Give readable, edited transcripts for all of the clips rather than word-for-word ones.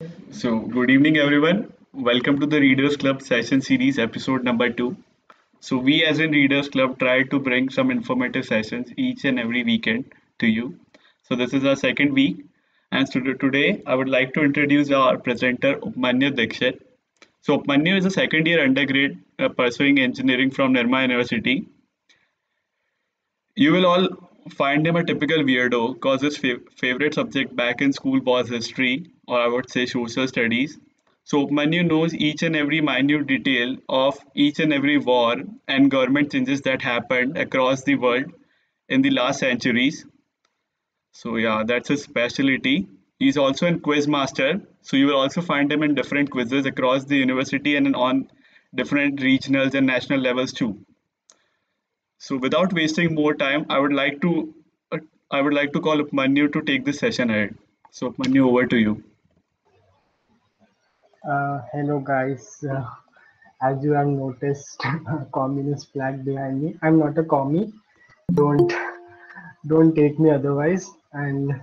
Good evening, everyone. Welcome to the Readers Club session series, episode number two. We as in Readers Club try to bring some informative sessions each and every weekend to you. This is our second week, and today I would like to introduce our presenter Upmanyu Dikshit. Upmanyu is a second year undergrad pursuing engineering from Nirma University. You will all find him a typical weirdo because his favorite subject back in school was history, or I would say social studies. Upmanyu knows each and every minute detail of each and every war and government changes that happened across the world in the last centuries. Yeah, that's his specialty. He's also a quiz master, so you will also find him in different quizzes across the university and on different regionals and national levels too. Without wasting more time, uh, I would like to call Upmanyu to take this session ahead. Upmanyu, over to you. Hello guys, as you have noticed, a communist flag behind me. I'm not a commie. Don't don't take me otherwise. And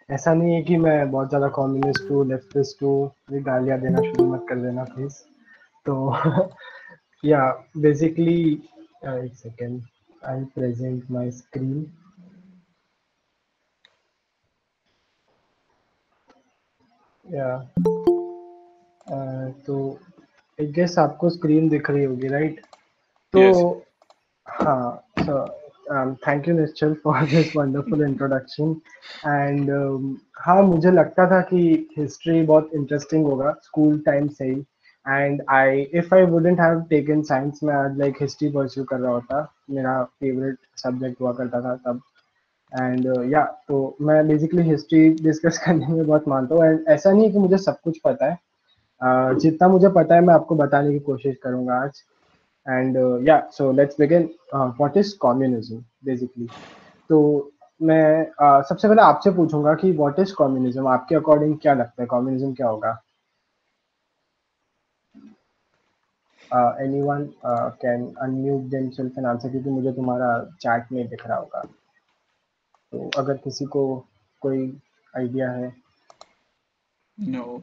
ऐसा नहीं है कि मैं बहुत ज़्यादा communist हूँ, leftist हूँ, मुझे गालियाँ देना शुरू मत कर देना प्लीज. तो yeah, basically, एक second, I'll present my screen. Yeah, तो I guess आपको स्क्रीन दिख रही होगी, राइट? तो Yes. हाँ, so thank you Nischal for this wonderful introduction. And हाँ, मुझे लगता था कि हिस्ट्री बहुत इंटरेस्टिंग होगा स्कूल टाइम से ही. And if I wouldn't have taken science, मैं आज लाइक हिस्ट्री परस्यू कर रहा होता. मेरा फेवरेट सब्जेक्ट हुआ करता था तब. एंड या तो मैं बेसिकली हिस्ट्री डिस्कस करने में बहुत मानता हूँ. एंड ऐसा नहीं है कि मुझे सब कुछ पता है. जितना मुझे पता है मैं आपको बताने की कोशिश करूंगा आज. And so let's begin. What is communism basically? तो मैं सबसे पहले आपसे पूछूंगा कि what is communism? आपके अकॉर्डिंग क्या लगता है communism क्या होगा? Anyone can unmute themselves and answer, क्योंकि मुझे तुम्हारा चैट में दिख रहा होगा. तो अगर किसी को कोई आइडिया है. No.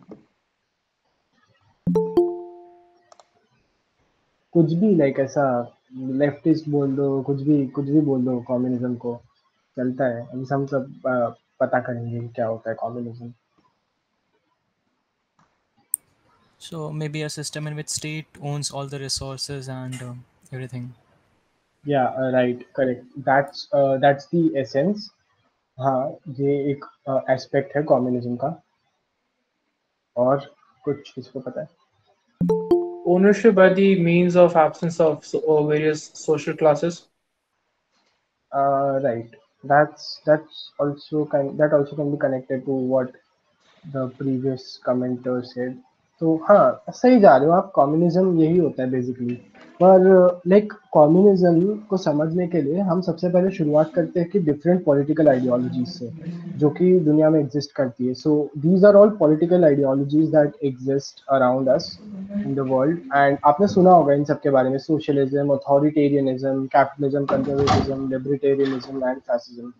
कुछ भी लाइक ऐसा लेफ्टिस्ट बोल दो, कुछ भी बोल दो. कम्युनिज्म को चलता है. हम सब पता करेंगे कि क्या होता है communism. So maybe a system in which state owns all the resources and everything. या right, correct. That's the essence. हाँ, ये एक एस्पेक्ट है कम्युनिज्म का. और कुछ किसको पता है? Ownership by the means of absence of various social classes. Right. That's also that also can be connected to what the previous commenter said. तो हाँ, सही जा रहे हो आप. कम्युनिज्म यही होता है बेसिकली. पर लाइक कम्युनिज्म को समझने के लिए हम सबसे पहले शुरुआत करते हैं कि डिफरेंट पॉलिटिकल आइडियोलॉजीज से जो कि दुनिया में एग्जिस्ट करती है. So these are all political ideologies that exist around us in the world. And आपने सुना होगा इन सब के बारे में: socialism, authoritarianism, capitalism, conservatism, libertarianism and fascism.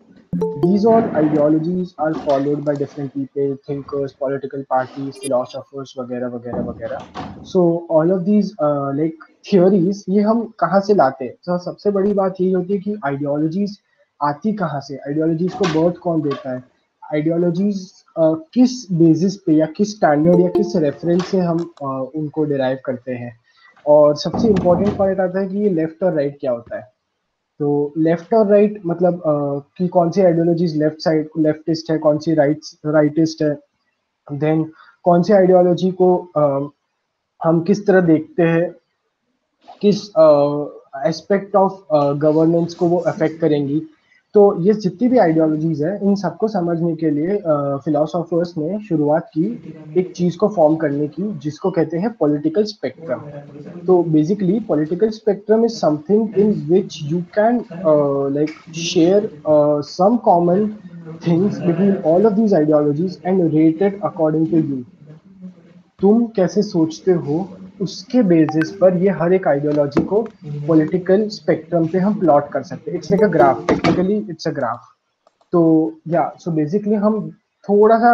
These all ideologies are followed by different people, thinkers, political parties, philosophers, वगैरह वगैरह वगैरह. So all of these like theories, ये हम कहाँ से लाते हैं? तो सबसे बड़ी बात यही होती है कि ideologies आती कहाँ से, ideologies को birth कौन देता है, ideologies किस बेसिस पे या किस स्टैंडर्ड या किस रेफरेंस से हम उनको डिराइव करते हैं. और सबसे इम्पोर्टेंट पॉइंट आता है कि ये लेफ्ट और राइट क्या होता है. तो लेफ्ट और राइट मतलब कि कौन सी आइडियोलॉजीज लेफ्ट साइड लेफ्टिस्ट है, कौन सी राइटिस्ट है. देन कौन सी आइडियोलॉजी को हम किस तरह देखते हैं, किस एस्पेक्ट ऑफ गवर्नेंस को वो अफेक्ट करेंगी. तो ये जितनी भी आइडियोलॉजीज है, इन सबको समझने के लिए फिलोसोफर्स ने शुरुआत की एक चीज को फॉर्म करने की, जिसको कहते हैं पॉलिटिकल स्पेक्ट्रम. तो basically political spectrum is something in which you can like share some common things between all of these ideologies and rate it according to you. तुम कैसे सोचते हो, उसके बेसिस पर ये हर एक आइडियोलॉजी को पॉलिटिकल स्पेक्ट्रम पे हम प्लॉट कर सकते हैं. It's like a graph. Technically it's a graph. तो या सो बेसिकली हम थोड़ा सा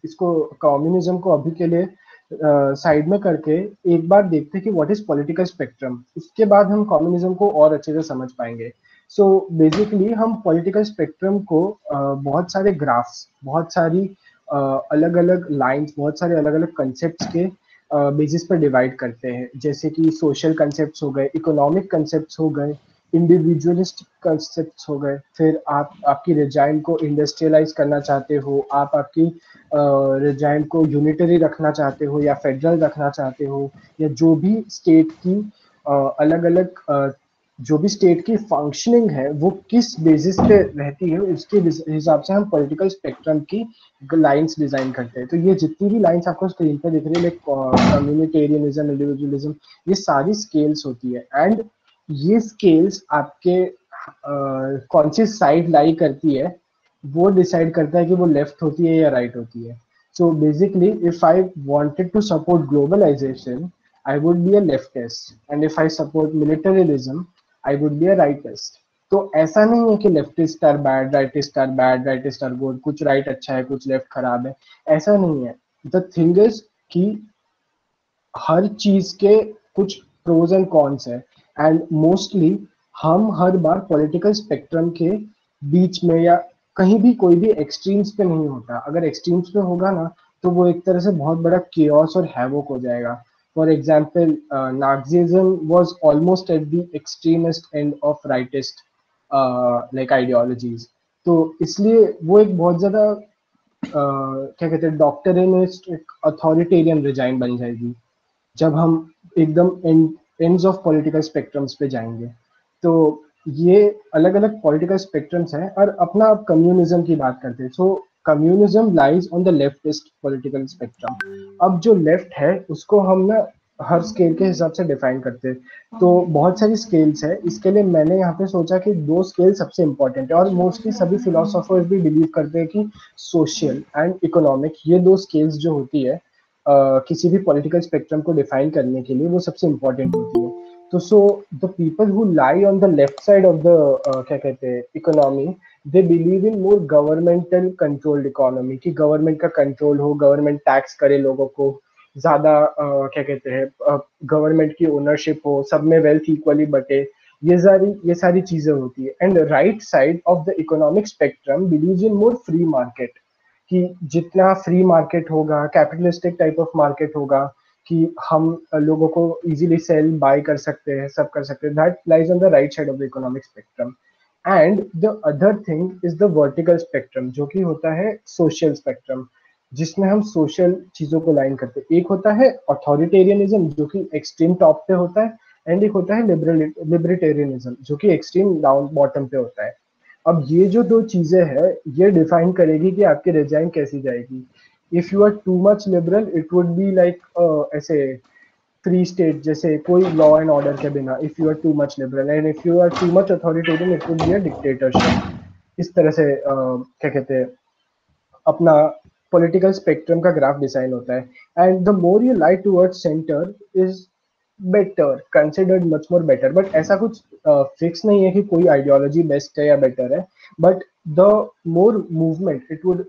इसको कम्युनिज्म को अभी के लिए साइड में करके एक बार देखते हैं कि व्हाट इज पॉलिटिकल स्पेक्ट्रम, इसके बाद हम कम्युनिज्म को और अच्छे से समझ पाएंगे। सो बेसिकली हम पॉलिटिकल स्पेक्ट्रम को बहुत सारे ग्राफ्स, बहुत सारी अलग अलग लाइंस, बहुत सारे अलग अलग कंसेप्ट के बेसिस पर डिवाइड करते हैं, जैसे कि सोशल कंसेप्ट हो गए, इकोनॉमिक कंसेप्ट हो गए, इंडिविजुअलिस्टिक कंसेप्ट हो गए, फिर आप आपकी रिजाइम को इंडस्ट्रियलाइज करना चाहते हो, आप आपकी रिजाइम को यूनिटरी रखना चाहते हो या फेडरल रखना चाहते हो, या जो भी स्टेट की अलग अलग जो भी स्टेट की फंक्शनिंग है वो किस बेसिस पे रहती है, उसके हिसाब से हम पॉलिटिकल स्पेक्ट्रम की लाइंस डिजाइन करते हैं। तो ये जितनी भी लाइंस आपको स्क्रीन पे दिख रही है, लाइक कम्युनिटेरियनिज्म, इंडिविजुअलिज्म, ये सारी स्केल्स होती है। एंड ये स्केल्स आपके कौन सी साइड लाई करती है वो डिसाइड करता है कि वो लेफ्ट होती है या राइट होती है। So basically if I wanted to support globalisation, I would be a leftist, and if I support militarism, I would be a rightist. तो ऐसा नहीं है कि leftists are bad, rightists are bad, rightists are good, कुछ right अच्छा है कुछ left खराब है, ऐसा नहीं है। द थिंग इज कि हर चीज के कुछ प्रोज एंड कॉन्स है, एंड मोस्टली हम हर बार पॉलिटिकल स्पेक्ट्रम के बीच में या कहीं भी कोई भी एक्सट्रीम्स पे नहीं होता। अगर एक्सट्रीम्स पे होगा ना तो वो एक तरह से बहुत बड़ा केओस और हैवोक हो जाएगा। For example, Nazism was almost at the extremist end of rightist like ideologies. तो इसलिए वो एक बहुत ज्यादा क्या कहते हैं डॉक्टरिनिस्ट अथॉरिटेरियन रिजाइम बन जाएगी जब हम एकदम एंड्स ऑफ पॉलिटिकल स्पेक्ट्रम्स पे जाएंगे। तो ये अलग अलग पॉलिटिकल स्पेक्ट्रम्स हैं। और अपना आप कम्युनिज्म की बात करते हैं, so communism lies on the leftist political spectrum. अब जो लेफ्ट है उसको हम ना हर स्केल के हिसाब से डिफाइन करते हैं। तो बहुत सारी स्केल्स है, इसके लिए मैंने यहाँ पे सोचा कि दो स्केल सबसे इंपॉर्टेंट है, और मोस्टली सभी फिलोसोफर्स भी बिलीव करते हैं कि सोशल एंड इकोनॉमिक, ये दो स्केल्स जो होती है किसी भी पॉलिटिकल स्पेक्ट्रम को डिफाइन करने के लिए, वो सबसे इंपॉर्टेंट होती है। तो so the people who lie on the left side of the क्या कहते हैं इकोनॉमी, दे बिलीव इन मोर गवर्नमेंटल कंट्रोल्ड इकोनॉमी, कि गवर्नमेंट का कंट्रोल हो, गवर्नमेंट टैक्स करे लोगों को ज्यादा, क्या कहते हैं गवर्नमेंट की ओनरशिप हो, सब में वेल्थ इक्वली बटे, ये सारी चीजें होती है। And right side of the economic spectrum believes in more free market, कि जितना फ्री मार्केट होगा, कैपिटलिस्टिक टाइप ऑफ मार्केट होगा, कि हम लोगों को इजीली सेल बाय कर सकते हैं, सब कर सकते हैं, that lies on the right side of the economic spectrum. And the other thing is the vertical spectrum, जो कि होता है सोशल स्पेक्ट्रम, जिसमें हम सोशल चीजों को लाइन करते हैं। एक होता है अथॉरिटेरियनिज्म जो कि एक्सट्रीम टॉप पे होता है, एंड एक होता है लिबर्टेरियनिज्म जो कि एक्सट्रीम डाउन बॉटम पे होता है। अब ये जो दो चीजें हैं ये डिफाइन करेगी कि आपकी रिजाइन कैसी जाएगी। If you are too much liberal it would be like ऐसे फ्री स्टेट, जैसे कोई लॉ एंड ऑर्डर के बिना, if you are too much liberal, and if you are too much authoritarian it would be a dictatorship. इस तरह से क्या कहते हैं अपना पॉलिटिकल स्पेक्ट्रम का ग्राफ डिजाइन होता है। And the more you lie towards centre is better, considered much more better. But ऐसा कुछ फिक्स नहीं है कि कोई आइडियोलॉजी बेस्ट है या बेटर है, but the more movement it would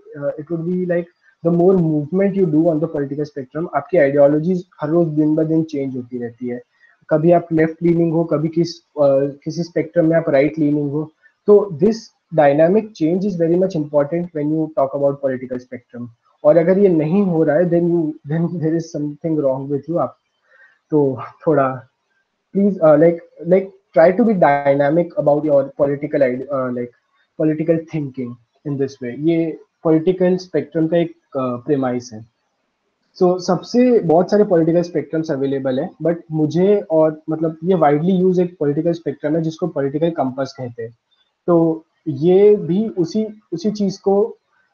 be like the more movement you do on the political spectrum, आपकी आइडियोलॉजीज हर रोज दिन ब दिन चेंज होती रहती है। कभी आप लेफ्ट लीनिंग हो, कभी किसी स्पेक्ट्रम में आप राइट लीनिंग हो। तो this dynamic change is very much important when you talk about political spectrum. और अगर ये नहीं हो रहा है then there is something wrong with you. आप तो थोड़ा please like try to be dynamic about your political like political thinking in this way। ये political spectrum का एक premise है। सो सबसे बहुत सारे पॉलिटिकल स्पेक्ट्रम्स अवेलेबल है, बट मुझे और मतलब ये वाइडली यूज एक पॉलिटिकल स्पेक्ट्रम है जिसको पॉलिटिकल कंपास कहते हैं। तो ये भी उसी उसी चीज को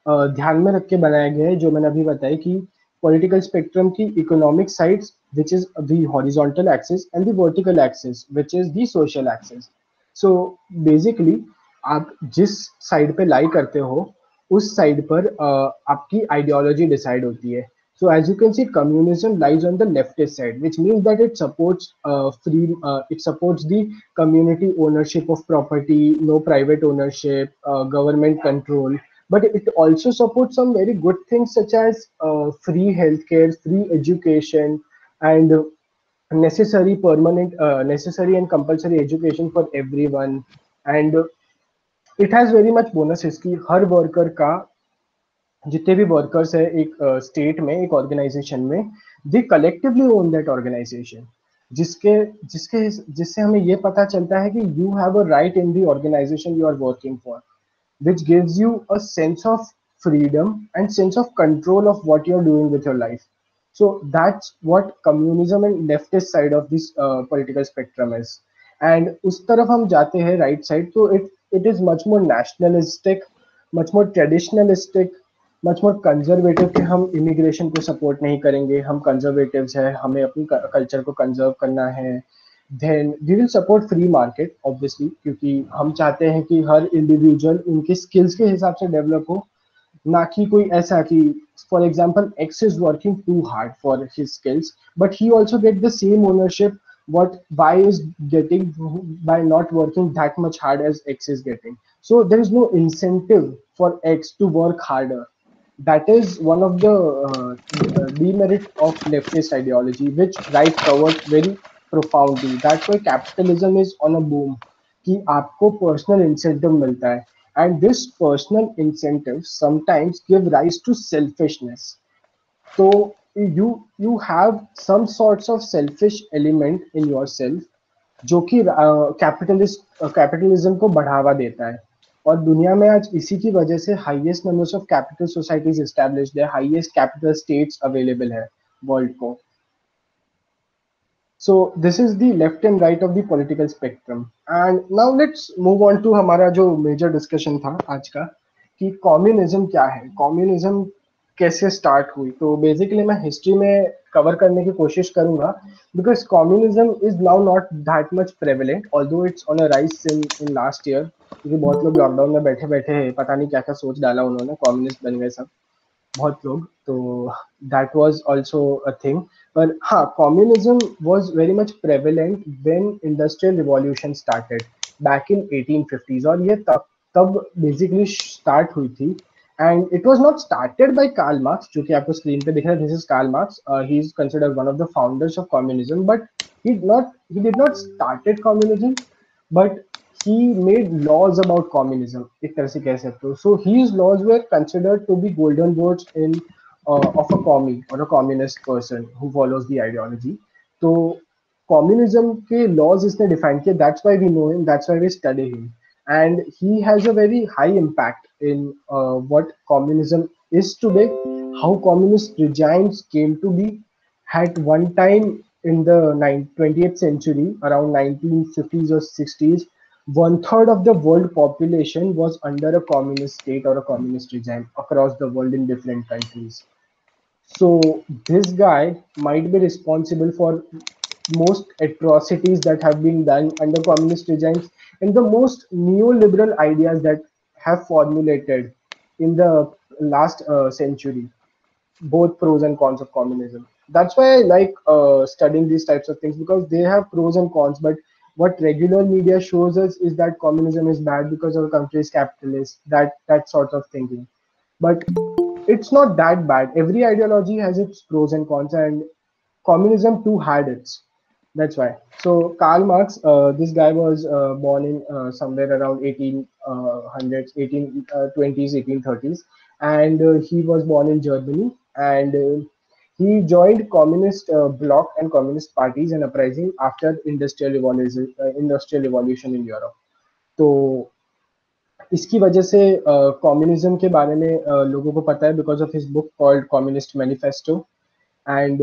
ध्यान में रख के बनाया गया है जो मैंने अभी बताया, कि पॉलिटिकल स्पेक्ट्रम की economic sides which is the horizontal axis and the vertical axis which is the social axis. So basically आप जिस साइड पे लाई करते हो उस साइड पर आपकी आइडियोलॉजी डिसाइड होती है। So as you can see, communism lies on the leftist side, which means that it supports it supports the community ownership of property, no private ownership, government control, but it also supports some very good things such as free healthcare, free education, and necessary and compulsory education for everyone. And it has very much bonuses कि हर worker का, जितने भी workers है एक state में, एक organisation में, they collectively own that organisation, जिसके जिसके जिससे हमें ये पता चलता है कि you have a right in the organisation you are working for, which gives you a sense of freedom and sense of control of what you're doing with your life. So that's what communism and leftist side of this political spectrum is. And उस तरफ हम जाते हैं right side, तो it is much more nationalistic, much more traditionalistic, much more conservative कि हम immigration को support नहीं करेंगे, हम conservatives हैं, हमें अपनी culture को conserve करना है. Then we will support free market obviously, क्योंकि हम चाहते हैं कि हर इंडिविजुअल उनके स्किल्स के हिसाब से डेवलप हो, ना कि कोई ऐसा कि for example X is working too hard for his skills but he also get the same ownership what Y is getting by not working that much hard as X is getting. So there is no incentive for X to work harder. That is one of the demerit of leftist ideology, which right covers very profoundly. That's why capitalism is on a boom, कि आपको personal incentive मिलता है, and this personal incentive sometimes give rise to selfishness. So you have some sorts of selfish element in yourself जो कि capitalism को बढ़ावा देता है. और दुनिया में आज इसी की वजह से highest numbers of capital societies established है, हाईएस्ट कैपिटल स्टेट्स अवेलेबल है वर्ल्ड को. So this is the left and right of the political spectrum. And now let's move on to हमारा जो major discussion था आज का, कि कम्युनिज्म क्या है, कम्युनिज्म कैसे स्टार्ट हुई. तो बेसिकली मैं हिस्ट्री में कवर करने की कोशिश करूंगा, because communism is now not that much prevalent, although it's on a rise in last year, क्योंकि बहुत लोग लॉकडाउन में बैठे बैठे पता नहीं क्या क्या सोच डाला उन्होंने, कम्युनिस्ट बन गए सब बहुत लोग. तो that was also a thing. पर हाँ, communism was very much prevalent when industrial revolution started back in 1850s, और ये तब बेसिकली स्टार्ट हुई थी. And it was not started by Karl Marx, जो कि आपको स्क्रीन पे दिख रहा है. This is Karl Marx. He is considered one of the founders of communism, but he did not started communism, but he made laws about communism. एक तरह से कह सकते हो. So his laws were considered to be golden words in of a commie or a communist person who follows the ideology. तो communism के laws इसने define किए. That's why we know him. That's why we study him. And he has a very high impact in what communism is today, how communist regimes came to be. At one time in the 20th century, around 1950s or 60s, 1/3 of the world population was under a communist state or a communist regime across the world in different countries. So this guy might be responsible for most atrocities that have been done under communist regimes and the most neoliberal ideas that have formulated in the last century, both pros and cons of communism. That's why I like studying these types of things, because they have pros and cons. But what regular media shows us is that communism is bad because our country is capitalist, that sort of thinking. But it's not that bad. Every ideology has its pros and cons, and communism too had its. That's why. So Karl Marx, this guy was born in somewhere around 1800s, 1820s, 1830s, and he was born in Germany, and he joined communist bloc and communist parties and uprising after industrial revolution in Europe. तो इसकी वजह से communism के बारे में लोगों को पता है because of his book called communist manifesto. And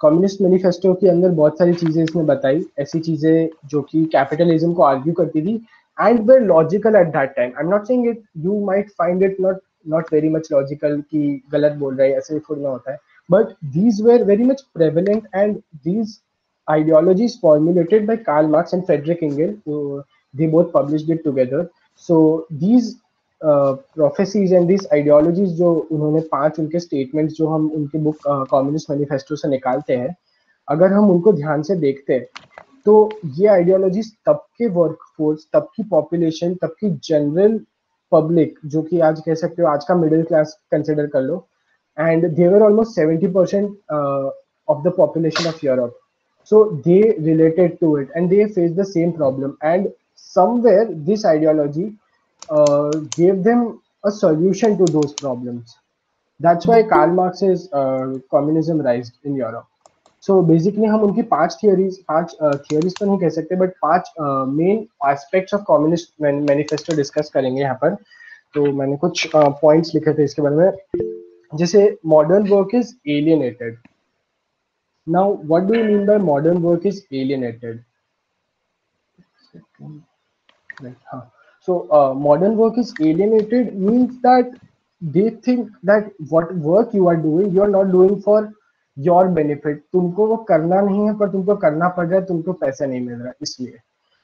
communist manifesto के अंदर बहुत सारी चीजें इसने बताई, ऐसी चीजें जो कि कैपिटलिज्म को आर्ग्यू करती थी and were logical at that time. I am not saying it, you might find it not very much logical कि गलत बोल रहा है, ऐसे थोड़ी ना होता है, but these were very much prevalent and these ideologies formulated by Karl Marx and Friedrich Engels. They both published it together. So these prophecies and these ideologies जो उन्होंने 5 उनके statements जो हम उनके बुक कम्युनिस्ट मैनिफेस्टो से निकालते हैं, अगर हम उनको ध्यान से देखते हैं तो ये आइडियोलॉजीज तब के वर्कफोर्स, तब की पॉपुलेशन, तब की जनरल पब्लिक, जो कि आज कह सकते हो आज का मिडिल क्लास कंसिडर कर लो, and they were almost 70% of the population of Europe. So they related to it and they faced the same problem. And somewhere this ideology gave them a solution to those problems. That's why Karl Marx's communism rise in Europe. So basically हम उनकी पांच theories तो नहीं कह सकते, but पांच main aspects of communist manifesto discuss करेंगे यहाँ पर. तो मैंने कुछ पॉइंट्स लिखे थे इसके बारे में, जैसे modern work is alienated. Now what do you mean by modern work is alienated? Right, huh. So modern work is alienated means that they think that what work you are doing, you are not doing for your benefit. तुमको वो करना नहीं है, पर तुमको करना पड़ रहा है, तुमको पैसा नहीं मिल रहा, इसलिए.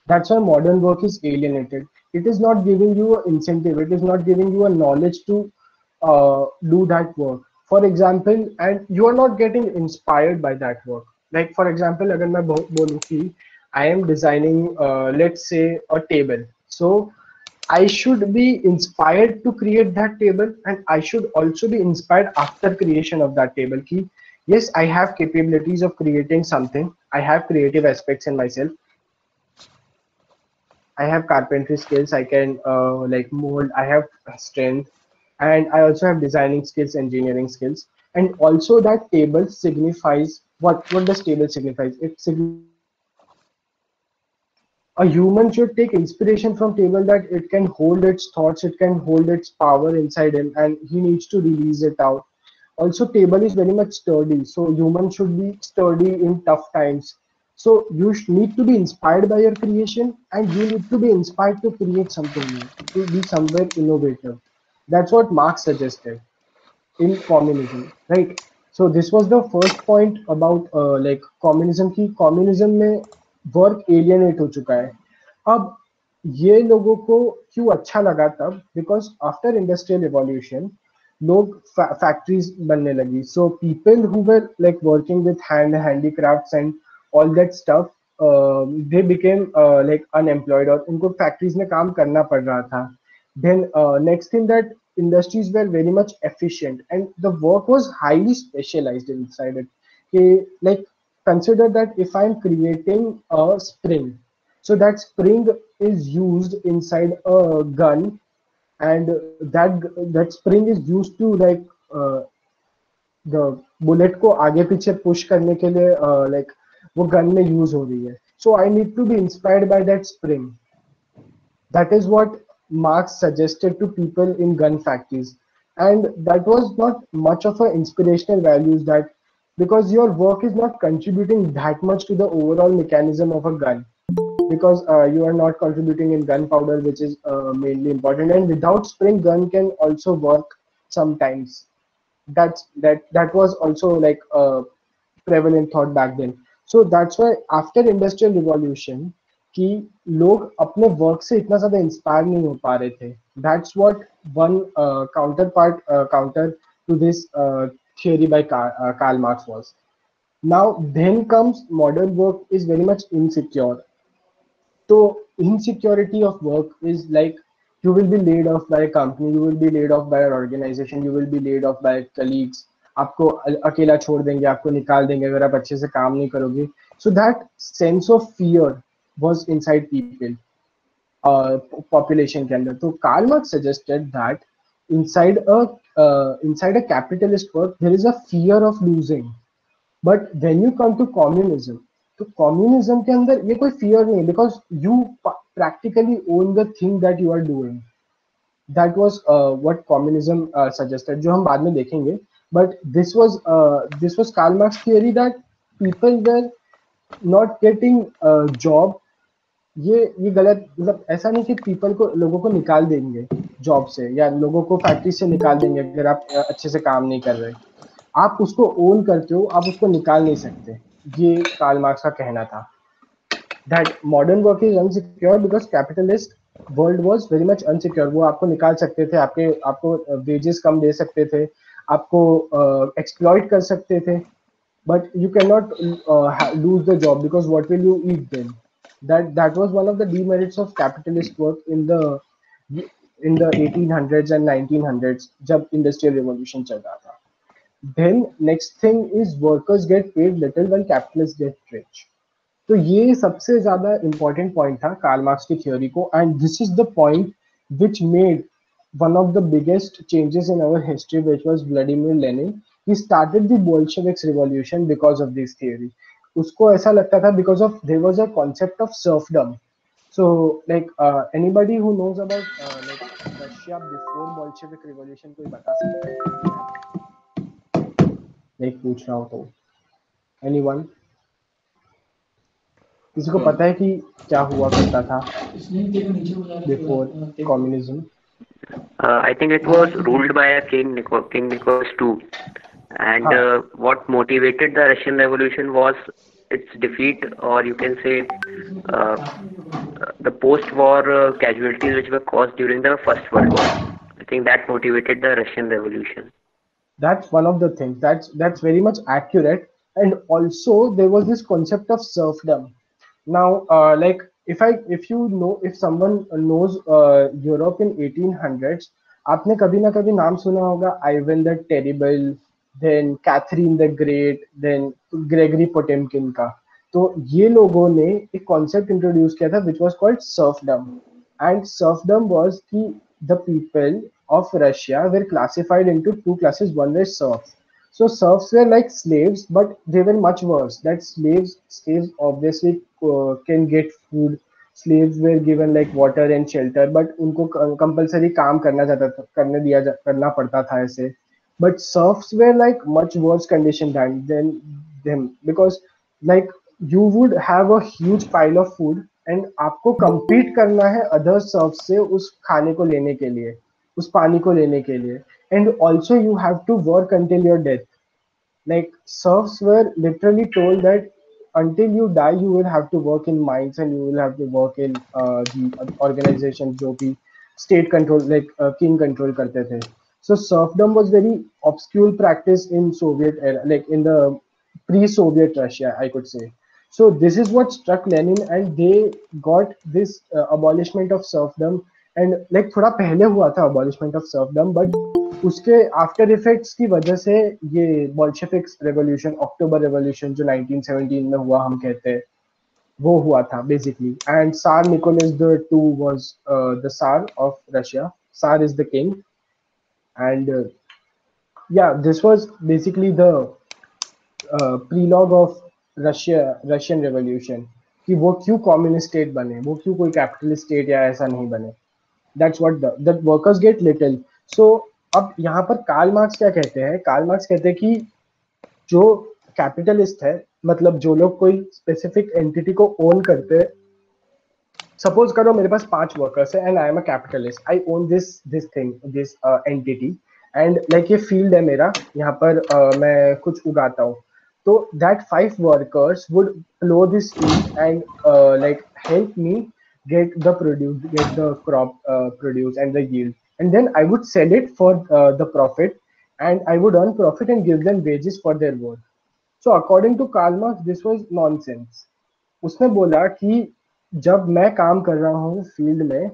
That's why modern work is alienated. It is not giving you an incentive. It is not giving you a knowledge to do that work. For example, and you are not getting inspired by that work. Like for example, अगर मैं बोलूँ कि I am designing, let's say, a table. So I should be inspired to create that table, and I should also be inspired after creation of that table. Ki, yes, I have capabilities of creating something. I have creative aspects in myself. I have carpentry skills. I can like mold. I have strength, and I also have designing skills, engineering skills, and also that table signifies what? What does table signifies? It signifies a human should take inspiration from table, that it can hold its thoughts, it can hold its power inside him, and he needs to release it out. Also table is very much sturdy, so human should be sturdy in tough times. So you need to be inspired by your creation, and you need to be inspired to create something new, to be somewhere innovative. That's what Marx suggested in communism, right? So this was the first point about like communism की communism में work alienate हो चुका है. अब ये लोगों को क्यों अच्छा लगा तब, because after industrial revolution लोग factories बनने लगी, so people who were like working with handicrafts and all that stuff, they became like unemployed, और उनको factories में काम करना पड़ रहा था. Then next thing, that industries were very much efficient and the work was highly specialized inside it. Okay, like consider that if I'm creating a spring, so that spring is used inside a gun, and that spring is used to like the bullet को आगे पीछे push करने के लिए like वो gun में use हो रही है. So I need to be inspired by that spring. That is what Marx suggested to people in gun factories, and that was not much of an inspirational values, that because your work is not contributing that much to the overall mechanism of a gun, because you are not contributing in gunpowder, which is mainly important, and without spring gun can also work sometimes. That was also like a prevalent thought back then. So that's why after industrial revolution कि लोग अपने work से इतना ज्यादा inspire नहीं हो पा रहे थे. That's what one counter to this theory by Karl Marx was. Now then comes modern work is very much insecure. So insecurity of work is like you will be laid off by a company, you will be laid off by an organization, you will be laid off by colleagues. आपको अकेला छोड़ देंगे, आपको निकाल देंगे अगर आप अच्छे से काम नहीं करोगे. So that sense of fear was inside people, population के अंदर. तो Karl Marx suggested that inside a capitalist work there is a fear of losing. But when you come to communism, तो communism के अंदर ये कोई fear नहीं, because you practically own the thing that you are doing. That was what communism suggested, जो हम बाद में देखेंगे. But this was Karl Marx theory that people were not getting job. ये गलत, मतलब ऐसा नहीं कि पीपल को लोगों को निकाल देंगे जॉब से या लोगों को फैक्ट्री से निकाल देंगे अगर आप अच्छे से काम नहीं कर रहे. आप उसको ओन करते हो, आप उसको निकाल नहीं सकते. ये कार्ल मार्क्स का कहना था. That modern work is unsecure because capitalist world was very much unsecure. वो आपको निकाल सकते थे, आपको वेजेस कम दे सकते थे, आपको एक्सप्लॉइट कर सकते थे, but you cannot lose the job, because what will you eat then? That was one of the demerits of capitalist work in the in the 1800s and 1900s जब इंडस्ट्रियल रिवॉल्यूशन चल रहा था. Then next thing is workers get paid little when capitalists get rich. तो ये सबसे ज्यादा important point था Karl Marx की थ्योरी को, and this is the point which made one of the biggest changes in our history, which was Vladimir Lenin. He started the Bolsheviks revolution because of this theory. उसको ऐसा लगता था because of there was a concept of serfdom. So like anybody who knows about like Russia before Bolshevik revolution कोई बता सकता है? Like पूछ रहा हूँ तो anyone? किसी को पता है कि क्या हुआ करता था before communism? I think it was ruled by a King Nicholas II, and what motivated the Russian Revolution was its defeat, or you can say the post-war casualties which were caused during the First World War. I think that motivated the Russian Revolution. That's one of the things. That's very much accurate. And also there was this concept of serfdom. Now, like if someone knows Europe in 1800s, आपने कभी ना कभी नाम सुना होगा Ivan the Terrible, then Catherine the Great, then Gregory Potemkin का. तो ये लोगों ने एक कॉन्सेप्ट इंट्रोड्यूस किया था which was called serfdom. And serfdom was कि the people of Russia were classified into two classes. One was serfs. So serfs were like slaves, but they were much worse. That slaves obviously can get food. Slaves were given like water and shelter, but उनको compulsory काम करना पड़ता था ऐसे. But serfs were like much worse condition than them, because like you would have a huge pile of food and आपको compete करना है other serfs से उस खाने को लेने के लिए, उस पानी को लेने के लिए, and also you have to work until your death. Like serfs were literally told that until you die you will have to work in mines and you will have to work in the organization जो भी state control like king control करते थे. So serfdom was very obscure practice in Soviet era, like in the pre-Soviet Russia, I could say. So this is what struck Lenin, and they got this abolishment of serfdom. And like थोड़ा पहले हुआ था abolishment of serfdom, but उसके after effects की वजह से ये Bolsheviks revolution, अक्टूबर revolution जो 1917 में हुआ हम कहते हैं, वो हुआ था basically. And tsar Nicholas the two was the tsar of Russia. Tsar is the king. And yeah this was basically the prologue of Russian revolution कि वो क्यों कम्युनिस्ट स्टेट बने, वो क्यों कोई कैपिटलिस्ट स्टेट या ऐसा नहीं बने. That's what the workers get little. So अब यहाँ पर कार्ल मार्क्स क्या कहते हैं? कार्ल मार्क्स कहते हैं कि जो कैपिटलिस्ट है, मतलब जो लोग कोई स्पेसिफिक एंटिटी को ओन करते हैं, सपोज करो मेरे पास 5 वर्कर्स है and I am a capitalist, I own this thing, this entity, and like ये फील्ड है मेरा, यहाँ पर मैं कुछ उगाता हूँ. तो that 5 workers would flow this field and like help me get the crop produce and the yield, and then I would sell it for the profit, and I would earn profit and give them wages for their work. So according to Karl Marx, this was nonsense. उसने बोला कि जब मैं काम कर रहा हूँ field में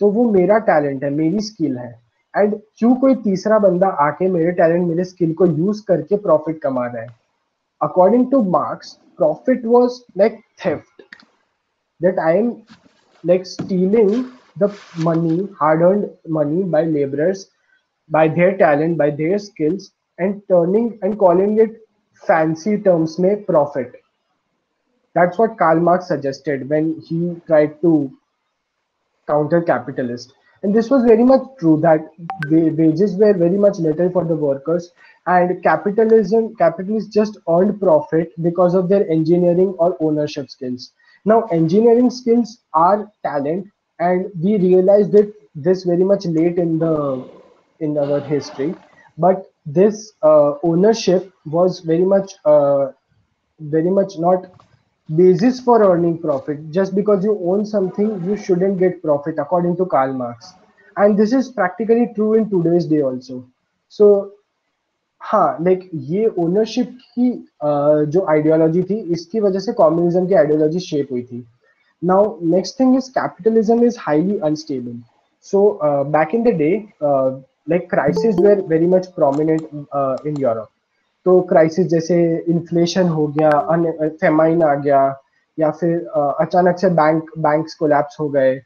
तो वो मेरा टैलेंट है, मेरी स्किल है, एंड क्यों कोई तीसरा बंदा आके मेरे टैलेंट, मेरे स्किल को यूज करके प्रॉफिट कमा रहा है. According to Marx, profit was like theft, that I am like stealing the money, hard-earned money by laborers, by their talent, by their skills, and turning and calling it fancy terms में profit. That's what Karl Marx suggested when he tried to counter capitalist. And this was very much true, that wages were very much little for the workers, and capitalists just earned profit because of their engineering or ownership skills. Now engineering skills are talent, and we realized it this very much late in our history, but this ownership was very much not basis for earning profit. Just because you own something you shouldn't get profit, according to Karl Marx, and this is practically true in today's day also. So हाँ, like ये ownership की जो ideology थी, इसकी वजह से communism की ideology shape हुई थी. Now next thing is capitalism is highly unstable. So back in the day, like crises were very much prominent in Europe. तो क्राइसिस जैसे इन्फ्लेशन हो गया, फेमाइन आ गया, या फिर अचानक से बैंक्स कोलैप्स हो गए,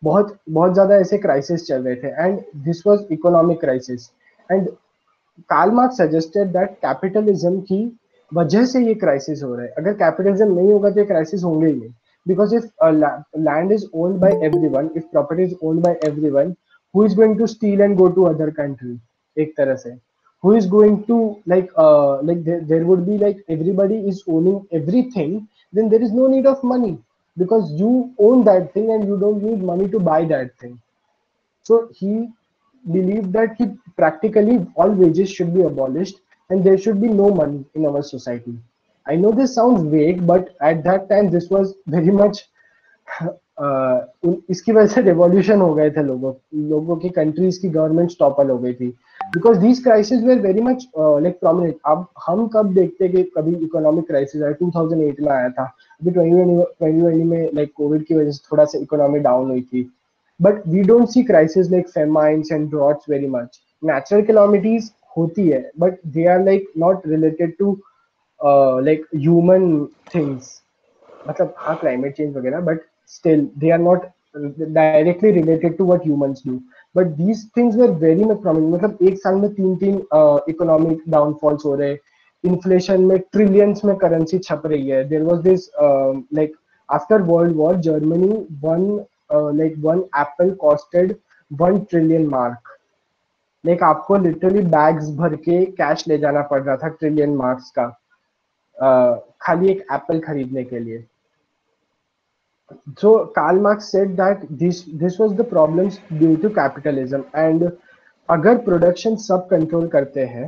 बहुत बहुत ज्यादा ऐसे क्राइसिस चल रहे थे, and this was economic crisis. And Karl Marx suggested that capitalism की वजह से ये क्राइसिस हो रहा है. अगर कैपिटलिज्म नहीं होगा तो ये क्राइसिस होंगे ही नहीं. Because if land is owned by everyone, if property is owned by everyone, who is going to steal and go to other country? एक तरह से who is going to like there would be like everybody is owning everything, then there is no need of money, because you own that thing and you don't need money to buy that thing. So he believed that practically all wages should be abolished and there should be no money in our society. I know this sounds vague, but at that time this was very much इसकी वजह से revolution हो गए थे, लोगों की countries की government topple हो गई थी, because these crisis were very much like prominent. अब हम कब देखते कि कभी इकोनॉमिक क्राइसिस आया? 2008 में आया था. अभी 2020 में लाइक कोविड की वजह से थोड़ा सा इकोनॉमी डाउन हुई थी. But we don't see crisis like famines and droughts very much. Natural calamities होती है, but they are like not related to like human things. मतलब हाँ, क्लाइमेट चेंज वगैरह, but still they are not directly related to what humans do. But these things were very much prominent. मतलब एक साल में तीन इकोनॉमिक डाउनफॉल्स हो रहे, इन्फ्लेशन में ट्रिलियंस में करेंसी छप रही है. There was this like after world war Germany one apple costed 1 trillion mark. Like आपको लिटरली बैग्स भर के कैश ले जाना पड़ रहा था ट्रिलियन मार्क्स का, खाली एक एप्पल खरीदने के लिए. So Karl Marx said that this was the problems due to capitalism, and अगर प्रोडक्शन सब कंट्रोल करते हैं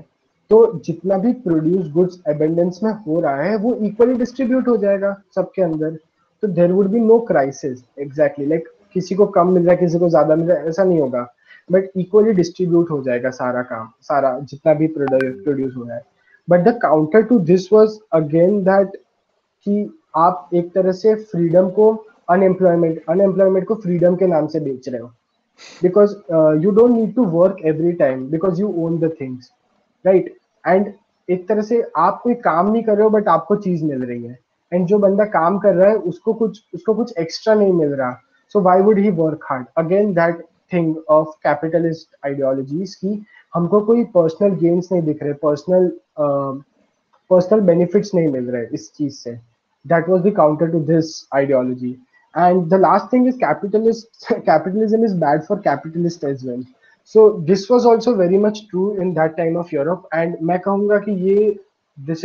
तो जितना भी प्रोड्यूस गुड्स एबंडेंस में हो रहा है वो इक्वली डिस्ट्रीब्यूट हो जाएगा सबके अंदर, तो there would be no crisis. Exactly like किसी को कम मिल रहा है, किसी को ज्यादा मिल रहा है, ऐसा नहीं होगा, बट इक्वली डिस्ट्रीब्यूट हो जाएगा सारा काम, सारा जितना भी प्रोड्यूस हो रहा है. But the counter to this was again that कि आप एक तरह से फ्रीडम को अनएम्प्लॉयमेंट को फ्रीडम के नाम से बेच रहे हो, because you don't need to work every time because you own the things, right? And एक तरह से आप कोई काम नहीं कर रहे हो बट आपको चीज मिल रही है, एंड जो बंदा काम कर रहा है उसको कुछ एक्स्ट्रा नहीं मिल रहा, so why would he work hard? Again that thing of capitalist ideologies की हमको कोई पर्सनल गेन्स नहीं दिख रहे, पर्सनल बेनिफिट्स नहीं मिल रहे इस चीज से. That was the counter to this ideology. And the last thing is capitalism is bad for capitalists as well. So this was also very much true in that time of Europe. And मैं कहूँगा कि this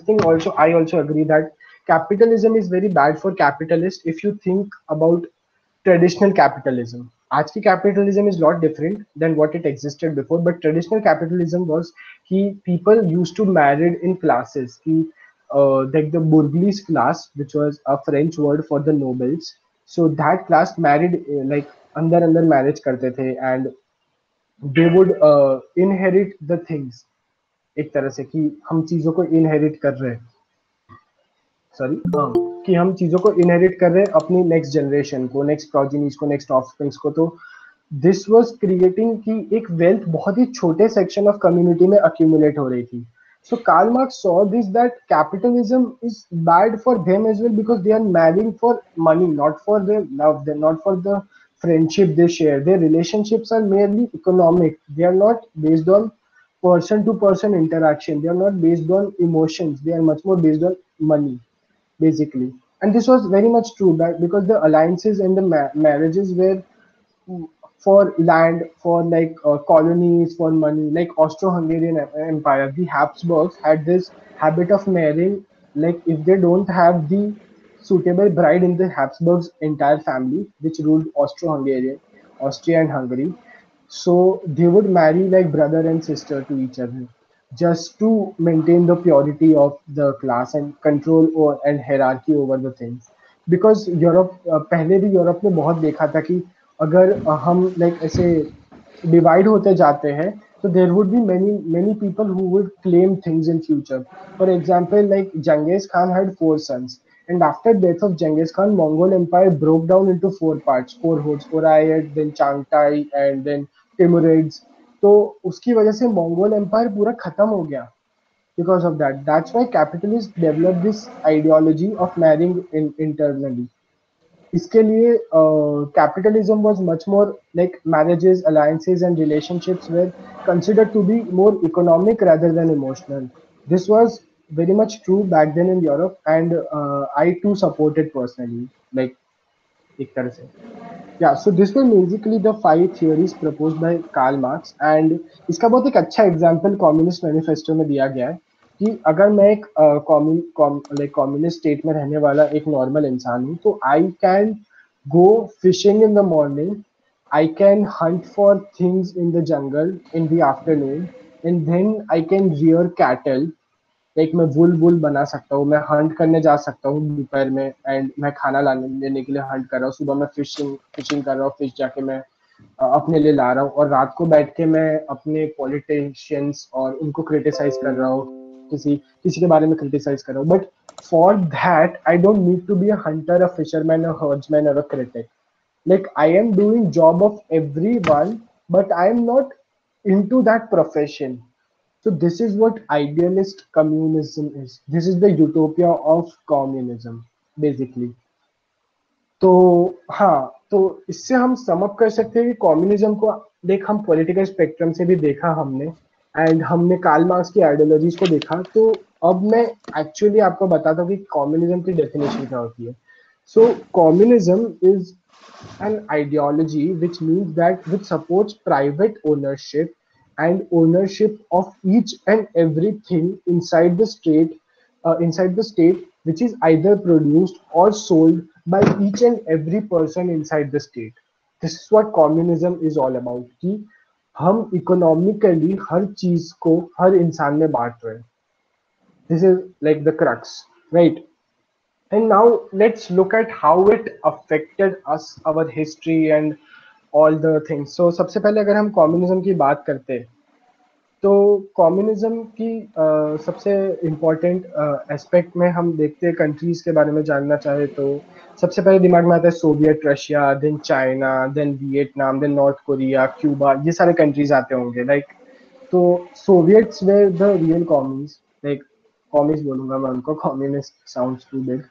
thing also, I also agree that capitalism is very bad for capitalists if you think about traditional capitalism. आज की capitalism is lot different than what it existed before, but traditional capitalism was people used to marry in classes. Like the bourgeois class, which was a French word for the nobles. So that class married like अंदर marriage करते थे, and they would inherit the things. एक तरह से कि हम चीजों को inherit कर रहे हैं, कि हम चीजों को inherit कर रहे हैं अपनी next generation को, next progenies को, next offsprings को. तो this was creating कि एक wealth बहुत ही छोटे section of community में accumulate हो रही थी. So Karl Marx saw this, that capitalism is bad for them as well, because they are marrying for money, not for their love, not for the friendship they share. Their relationships are merely economic. They are not based on person-to-person interaction. They are not based on emotions. They are much more based on money, basically. And this was very much true, that because the alliances and the marriages were for land, for like colonies, for money. Like Austro-Hungarian Empire, the Habsburgs had this habit of marrying, like if they don't have the suitable bride in the Habsburgs entire family, which ruled Austria and Hungary, so they would marry like brother and sister to each other, just to maintain the purity of the class and control and hierarchy over the things. Because Europe पहले भी Europe में बहुत देखा था कि अगर हम like ऐसे डिवाइड होते जाते हैं तो there would be many people who would claim things in future. For example, like Genghis Khan had 4 sons, And after death of Genghis Khan, Mongol Empire broke down into four parts, four hordes, Orayat, then Changtai, and then Timurids. तो उसकी वजह से Mongol empire पूरा खत्म हो गया because of that. That's why capitalists developed this ideology of marrying internally. इसके लिए capitalism was much more like marriages, alliances, and relationships were considered to be more economic rather than emotional. This was very much true back then in Europe, and I too support it personally. Like एक तरह से. Yeah, so this were basically the five theories proposed by Karl Marx, and इसका बहुत एक अच्छा example communist manifesto में दिया गया है कि अगर मैं एक कम्युनिस्ट स्टेट में रहने वाला एक नॉर्मल इंसान हूँ तो I can go fishing in the morning, I can hunt for things in the jungle in the afternoon, and then I can rear cattle, like मैं वुल बना सकता हूँ, मैं हंट करने जा सकता हूँ दोपहर में, एंड मैं खाना लाने लेने के लिए हंट कर रहा हूँ, सुबह मैं फिशिंग कर रहा हूँ, फिश जाके मैं अपने लिए ला रहा हूँ, और रात को बैठ के मैं अपने पॉलिटिशियंस और उनको क्रिटिसाइज कर रहा हूँ, किसी किसी के बारे में क्रिटिसाइज कर रहा हूँ. But for that I don't need to be a hunter, a fisherman, a herdsman और a critic. Like I am doing job of everyone, but I am not into that profession. So this is what idealist communism is. This is the utopia of communism, basically. तो हाँ, तो इससे हम sum up कर सकते हैं कि communism को देख हम पॉलिटिकल स्पेक्ट्रम से भी देखा हमने, एंड हमने कार्ल मार्क्स की आइडियोलॉजीज को देखा. तो अब मैं एक्चुअली आपको बताता हूँ कि कम्युनिज्म की डेफिनेशन क्या होती है. So communism is an ideology which means that which supports private ownership and ownership of each and everything inside the state, which is either produced or sold by each and every person inside the state. This is what communism is all about, कि हम economically हर चीज को हर इंसान में बांट रहे हैं. This is like the crux, right? And now let's look at how it affected us, our history and all the things. So सबसे पहले अगर हम कम्युनिज्म की बात करते हैं तो कम्युनिज्म की सबसे इम्पोर्टेंट एस्पेक्ट में हम देखते हैं, कंट्रीज के बारे में जानना चाहे तो सबसे पहले दिमाग में आता है Soviet Russia, then China, then Vietnam, then North Korea, Cuba, ये सारे कंट्रीज आते होंगे. लाइक तो Soviets were the real communist, like communist बोलूंगा मैं उनको, communist sounds too big.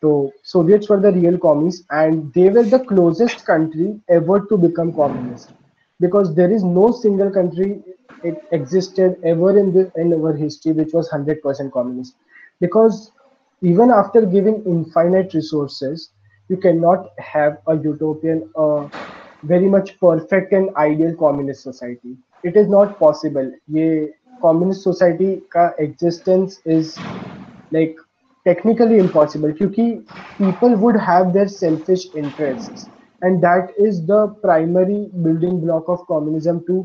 So Soviets were the real commies, and they were the closest country ever to become communist, because there is no single country it existed ever in our history which was 100% communist. Because even after giving infinite resources, you cannot have a utopian, very much perfect and ideal communist society. It is not possible. ये communist society का existence is like technically impossible क्योंकि people would have their selfish interests, and that is the primary building block of communism, to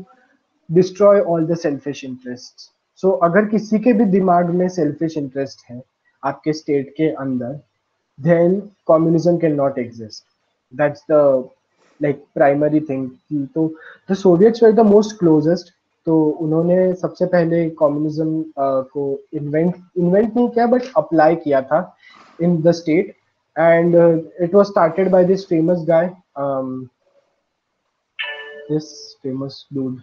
destroy all the selfish interests. So अगर किसी के भी दिमाग में selfish interest है आपके state के अंदर, then communism cannot exist. That's the like primary thing. तो the Soviets were the most closest. तो उन्होंने सबसे पहले कम्युनिज्म को इन्वेंट नहीं किया बट अप्लाई किया था in the state, and it was started by this famous guy, this famous dude.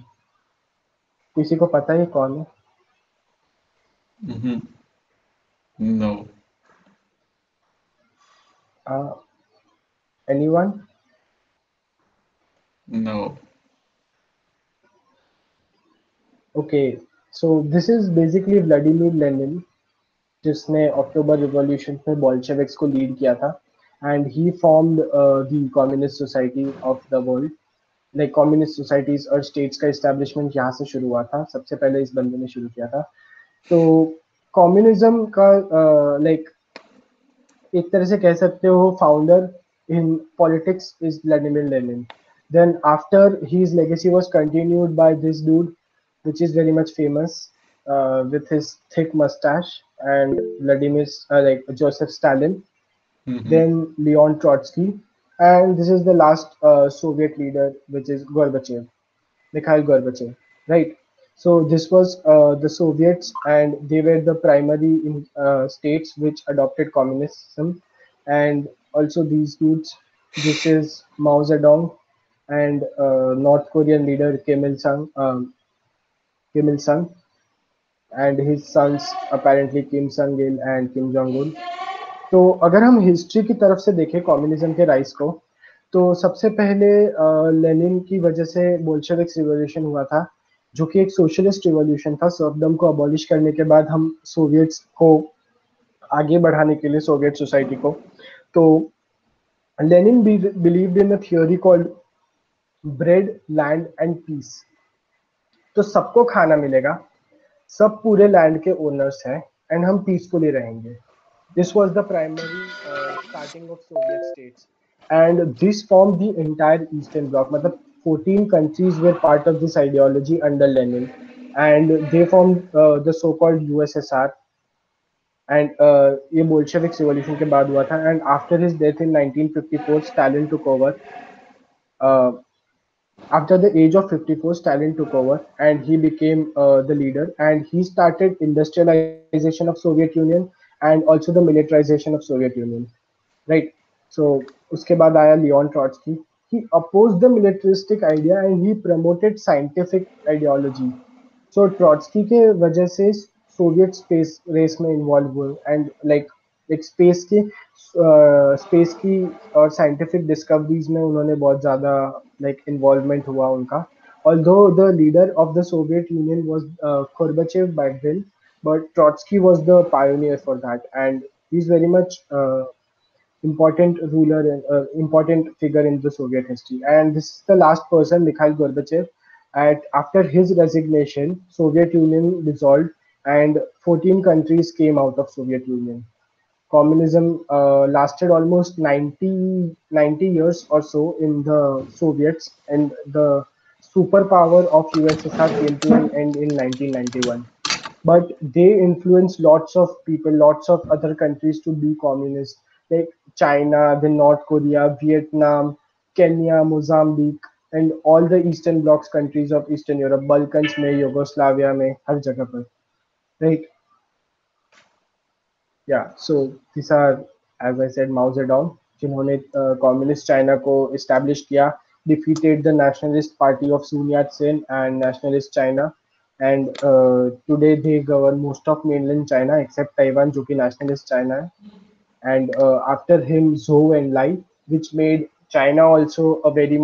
किसी को पता है कौन है? Mm-hmm. No. Anyone? No. Okay, so this is basically Vladimir Lenin, जिसने अक्टूबर रिवॉल्यूशन में बोल्शेविक्स को लीड किया था, and he formed the communist society of the world. Like communist societies और स्टेट्स का इस्टेब्लिशमेंट यहाँ से शुरू हुआ था, सबसे पहले इस बंदे ने शुरू किया था. तो कम्युनिज्म का लाइक एक तरह से कह सकते हो founder in politics is Vladimir Lenin. Then after his legacy was continued by this dude, which is very much famous, with his thick mustache, and Vladimir, like Joseph Stalin, Mm-hmm. then Leon Trotsky, and this is the last Soviet leader, which is Gorbachev, Mikhail Gorbachev, right? So this was the Soviets, and they were the primary states which adopted communism, and also these dudes. This is Mao Zedong and North Korean leader Kim Il Sung, and his sons apparently Kim Sung Il and Kim Jong Un. तो अगर हम history की तरफ से देखें communism के rise को, तो सबसे पहले लेनिन की वजह से बोल्शेविक्स रिवॉल्यूशन हुआ था, जो कि एक सोशलिस्ट रिवॉल्यूशन था। सर्वडम को अबॉलिश करने के बाद हम सोवियट्स को आगे बढ़ाने के लिए सोवियत सोसाइटी को, तो Lenin believed in a theory called bread land and peace. तो सबको खाना मिलेगा, सब पूरे लैंड के ओनर्स हैं, एंड हम पीसफुली रहेंगे। This was the primary starting of Soviet states, and this formed the entire Eastern Bloc. मतलब 14 countries were part of this ideology under Lenin, and they formed the so-called USSR. And ये Bolshevik revolution के बाद हुआ था, and after his death in 1954, Stalin took over. Uh, After the age of 54, Stalin took over and he became the leader, and he started industrialization of Soviet Union and also the militarization of Soviet Union, right? So उसके बाद आया Leon Trotsky. He opposed the militaristic idea and he promoted scientific ideology. So Trotsky के वजह से Soviet space race में involve हुए, and like space की और साइंटिफिक डिस्कवरीज में उन्होंने बहुत ज़्यादा लाइक इन्वॉल्वमेंट हुआ उनका। Although the leader of the Soviet Union was Gorbachev back then, but Trotsky was the pioneer for that, and he's very much important ruler and important figure in the Soviet history. And this is the last person, Mikhail Gorbachev. After his resignation, Soviet Union dissolved, and 14 countries came out of Soviet Union. Communism lasted almost 90 years or so in the Soviets, and the superpower of USSR came to an end in 1991. But they influenced lots of people, lots of other countries to be communist, like China, then North Korea, Vietnam, Kenya, Mozambique, and all the Eastern Blocs countries of Eastern Europe, Balkans में, Yugoslavia में, हर जगह पर, right? Yeah, so these are, as I said, Mao Zedong, जिन्होंने communist China को establish किया, defeated the nationalist party of Sun Yat-sen and nationalist China, and today they govern most of mainland China except Taiwan, जो कि nationalist China है. And after him, Zhou Enlai, which made China also a very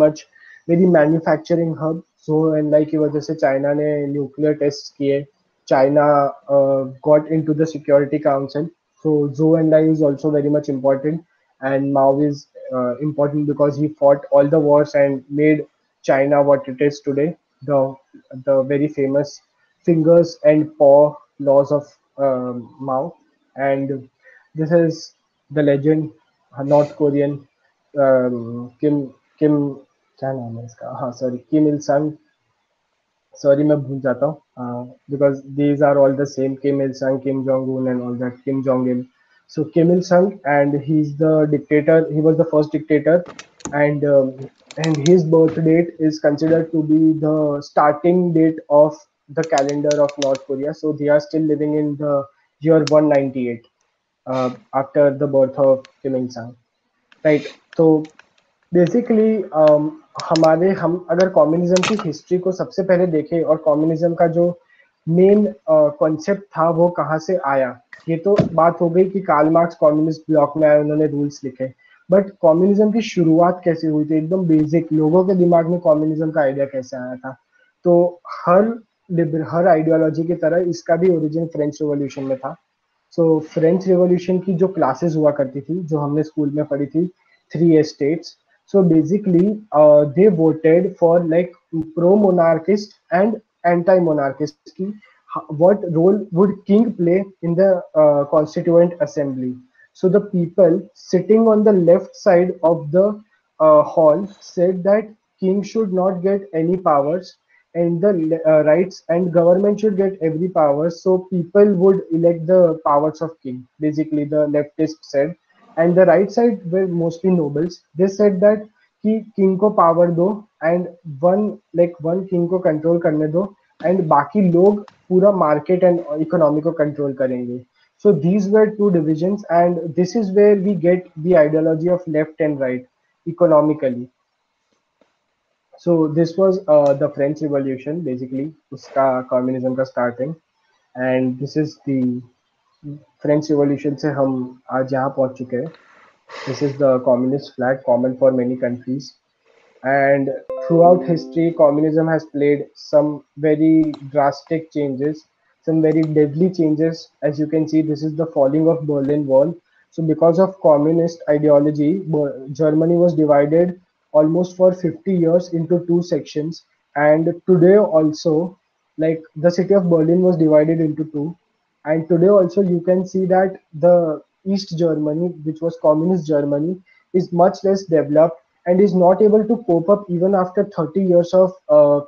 manufacturing hub. Zhou Enlai की वजह से China ने nuclear test किए, China got into the Security Council. So Zhou Enlai is also very much important, and Mao is important because he fought all the wars and made China what it is today. The very famous fingers and paw laws of Mao, and this is the legend, North Korean Kim क्या नाम है इसका, हाँ sorry, किम इल संग, sorry मैं भूल जाता हूँ, because these are all the same, Kim Il Sung, Kim Jong Un and all that, Kim Jong Il. So Kim Il Sung, and he's the dictator, he was the first dictator, and his birth date is considered to be the starting date of the calendar of North Korea. So they are still living in the year 198 after the birth of Kim Il Sung, right? So basically हम अगर communism की history को सबसे पहले देखें और communism का जो मेन कॉन्सेप्ट था वो कहाँ से आया, ये तो बात हो गई कि कार्ल मार्क्स कम्युनिस्ट ब्लॉक में आए, उन्होंने रूल्स लिखे, बट कम्युनिज्म की शुरुआत कैसे हुई थी, एकदम बेसिक लोगों के दिमाग में कम्युनिज्म का आइडिया कैसे आया था। तो हर आइडियोलॉजी की तरह इसका भी ओरिजिन फ्रेंच रिवॉल्यूशन में था। सो फ्रेंच रिवॉल्यूशन की जो क्लासेस हुआ करती थी, जो हमने स्कूल में पढ़ी थी, 3 estates. So basically, they voted for like pro-monarchist and anti-monarchist. What role would king play in the constituent assembly? So the people sitting on the left side of the hall said that king should not get any powers, and the rights and government should get every power. So people would elect the powers of king. Basically, the leftist said, and the right side were mostly nobles. They said that कि king को power दो and one king को control करने दो, and बाकी लोग पूरा market and economy को कंट्रोल करेंगे. So these were two divisions, and this is where we get the ideology of left and right economically. So this was the French Revolution, basically उसका communism का starting, and this is the French Revolution से हम आज यहाँ पहुँच चुके हैं. This is the communist flag, common for many countries. And throughout history, communism has played some very drastic changes, some very deadly changes. As you can see, this is the falling of Berlin Wall. So because of communist ideology, Germany was divided almost for 50 years into two sections. And today also, like the city of Berlin was divided into two. And today also you can see that the East Germany, which was communist Germany, is much less developed and is not able to cope up even after 30 years of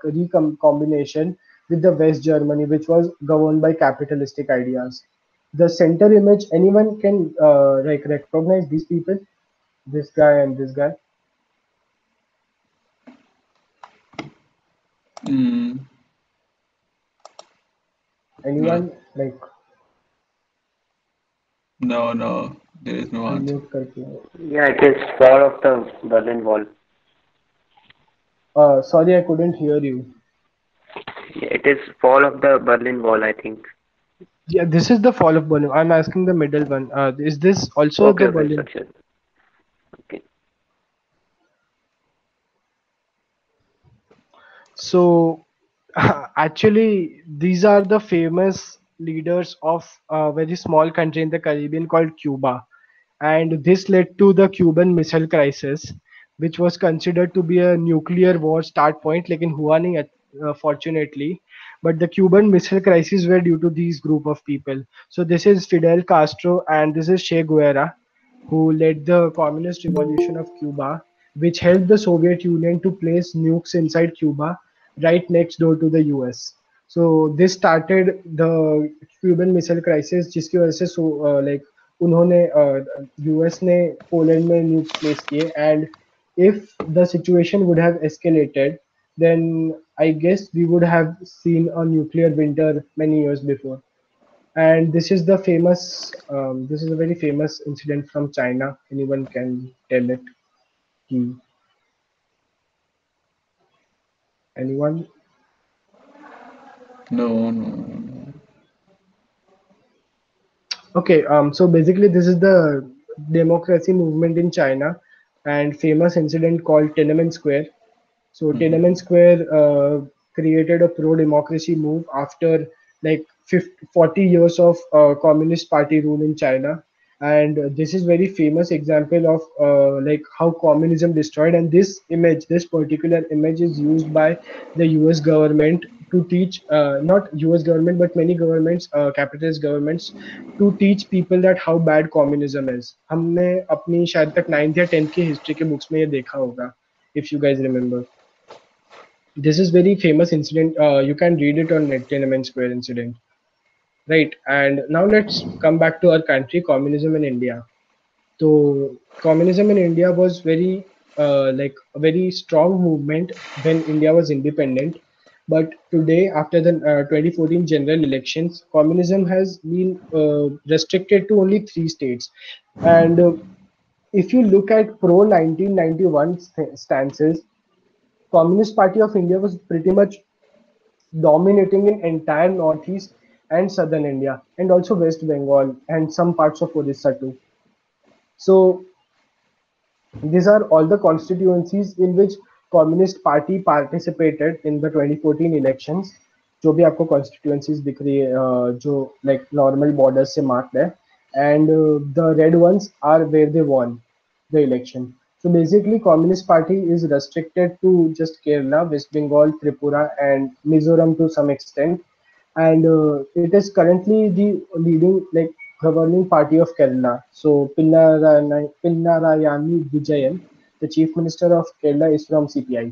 recombination with the West Germany, which was governed by capitalistic ideas. The center image, anyone can like recognize these people, this guy and this guy. Mm, Anyone like no, there is no answer. unmute करके? Yeah, it is fall of the Berlin Wall. Sorry, I couldn't hear you. Yeah, it is fall of the Berlin Wall, I think. Yeah, this is the fall of Berlin. I'm asking the middle one. Is this also Okay, the okay, Berlin? sure. Okay. So actually, these are the famous leaders of a very small country in the Caribbean called Cuba. And this led to the Cuban Missile Crisis, which was considered to be a nuclear war start point, like in हुआ नहीं, fortunately. But the Cuban Missile Crisis were due to these group of people. So this is Fidel Castro and this is Che Guevara, who led the communist revolution of Cuba, which helped the Soviet Union to place nukes inside Cuba right next door to the US. So this started the Cuban Missile Crisis, जिसकी वजह से like उन्होंने US ने Poland में nukes place किए, and if the situation would have escalated, then I guess we would have seen a nuclear winter many years before. And this is the famous, this is a very famous incident from China. Anyone can tell it? Ki- Anyone? No. Okay, so basically this is the democracy movement in China and famous incident called Tiananmen Square. So Mhm. Tiananmen Square created a pro-democracy move after like 40 years of Communist Party rule in China, and this is very famous example of like how communism destroyed. And this image, this particular image, is used by the U.S. government to teach, not U.S. government, but many governments, capitalist governments, to teach people that how bad communism is. हमने अपनी शायद तक 9th या 10th की history के books में ये देखा होगा, if you guys remember. This is very famous incident. You can read it on net, Tiananmen Square incident, right? And now let's come back to our country, communism in India. So communism in India was very like a very strong movement when India was independent. But today, after the 2014 general elections, communism has been restricted to only 3 states. And if you look at pro 1991 stances, Communist Party of India was pretty much dominating in entire northeast and southern India, and also West Bengal and some parts of Odisha too. So these are all the constituencies in which Communist Party participated in the 2014 elections. जो भी आपको constituencies दिख रही है जो like normal borders से marked है, and the red ones are where they won the election. So basically, Communist Party is restricted to just Kerala, West Bengal, Tripura, and Mizoram to some extent, and it is currently the leading like governing party of Kerala. So Pinarayani Vijayan, the chief minister of Kerala, is from CPI.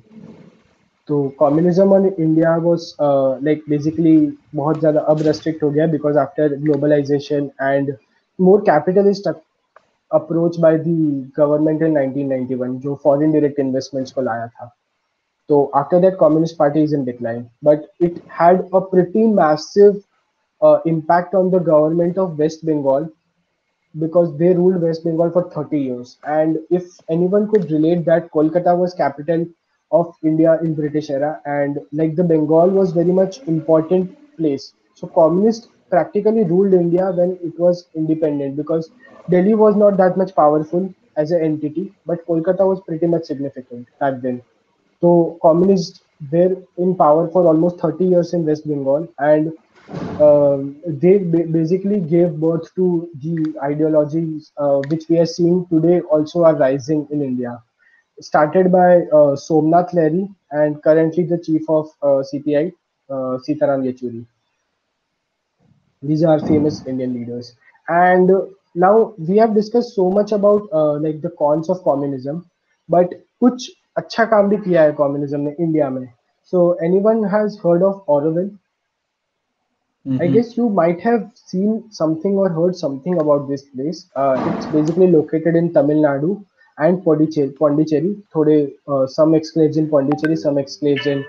So communism on India was like basically बहुत ज़्यादा अब restrict हो गया because after globalization and more capitalist approach by the government in 1991 जो foreign direct investments को लाया था. So after that, Communist Party is in decline, but it had a pretty massive impact on the government of West Bengal because they ruled West Bengal for 30 years. And if anyone could relate that Kolkata was capital of India in British era, and like the Bengal was very much important place. So communists practically ruled India when it was independent because Delhi was not that much powerful as an entity, but Kolkata was pretty much significant back then. So communists were in power for almost 30 years in West Bengal, and they basically gave birth to the ideologies which we are seeing today also are rising in India. Started by Somnath Lahiri and currently the chief of CPI, Sitaram Yechuri. These are famous Indian leaders. And now we have discussed so much about like the cons of communism, but कुछ अच्छा काम भी किया है communism ने India में. So anyone has heard of Orwell? I Mm-hmm. guess you might have seen something or heard something about this place. It's basically located in Tamil Nadu and Pondicherry. Some exclaves in Pondicherry, some exclaves in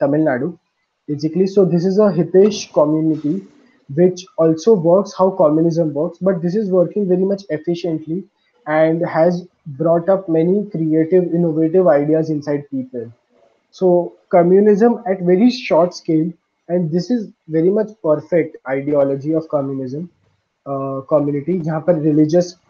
Tamil Nadu. Basically, so this is a hippish community which also works how communism works, but this is working very much efficiently and has brought up many creative, innovative ideas inside people. So communism at very short scale, and this is very much perfect ideology of communism community जहाँ पर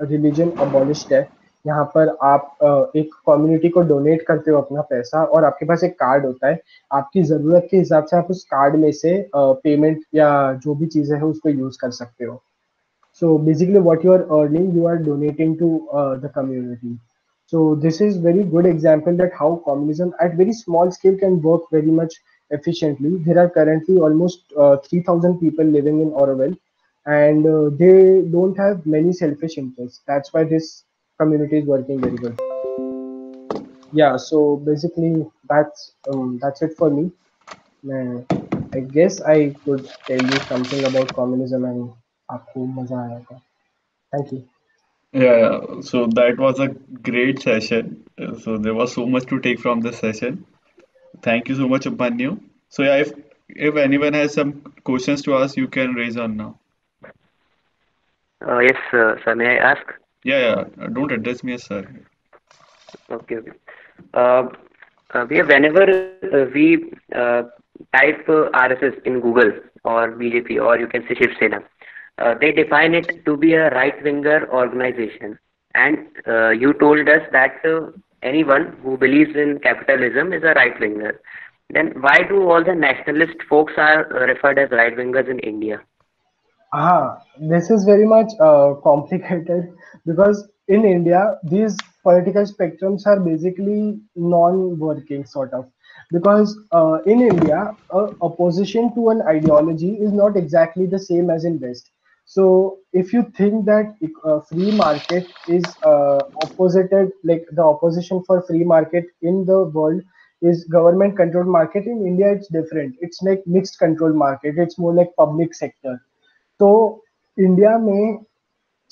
religion abolished है. यहाँ पर आप एक community को donate करते हो अपना पैसा और आपके पास एक कार्ड होता है. आपकी ज़रूरत के हिसाब से आप उस कार्ड में से पेमेंट या जो भी चीज़ें हैं उसको यूज़ कर सकते हो. So basically, what you are earning, you are donating to the community. So this is very good example that how communism at very small scale can work very much efficiently. There are currently almost 3,000 people living in Orwell, and they don't have many selfish interests. That's why this community is working very good. Yeah. So basically, that's it for me. मैं I guess I could tell you something about communism and आपको मजा आया था. Thank you. Yeah, yeah. So that was a great session. So there was so much to take from this session. Thank you so much, Upanyu. So yeah, if anyone has some questions to ask, you can raise on now. Yes, sir, may I ask? Yeah, yeah. Don't address me as sir. Okay, okay. Uh, whenever we type RSS in Google or BJP or you can say Shiv Sena, they define it to be a right-winger organization. And you told us that anyone who believes in capitalism is a right-winger. Then why do all the nationalist folks are referred as right-wingers in India? This is very much complicated because in India, these political spectrums are basically non-working sort of. Because in India, opposition to an ideology is not exactly the same as in West. So if you think that free market is opposited, like the opposition for free market in the world is government controlled market, in India it's different. It's like mixed control market. It's more like public sector. तो India में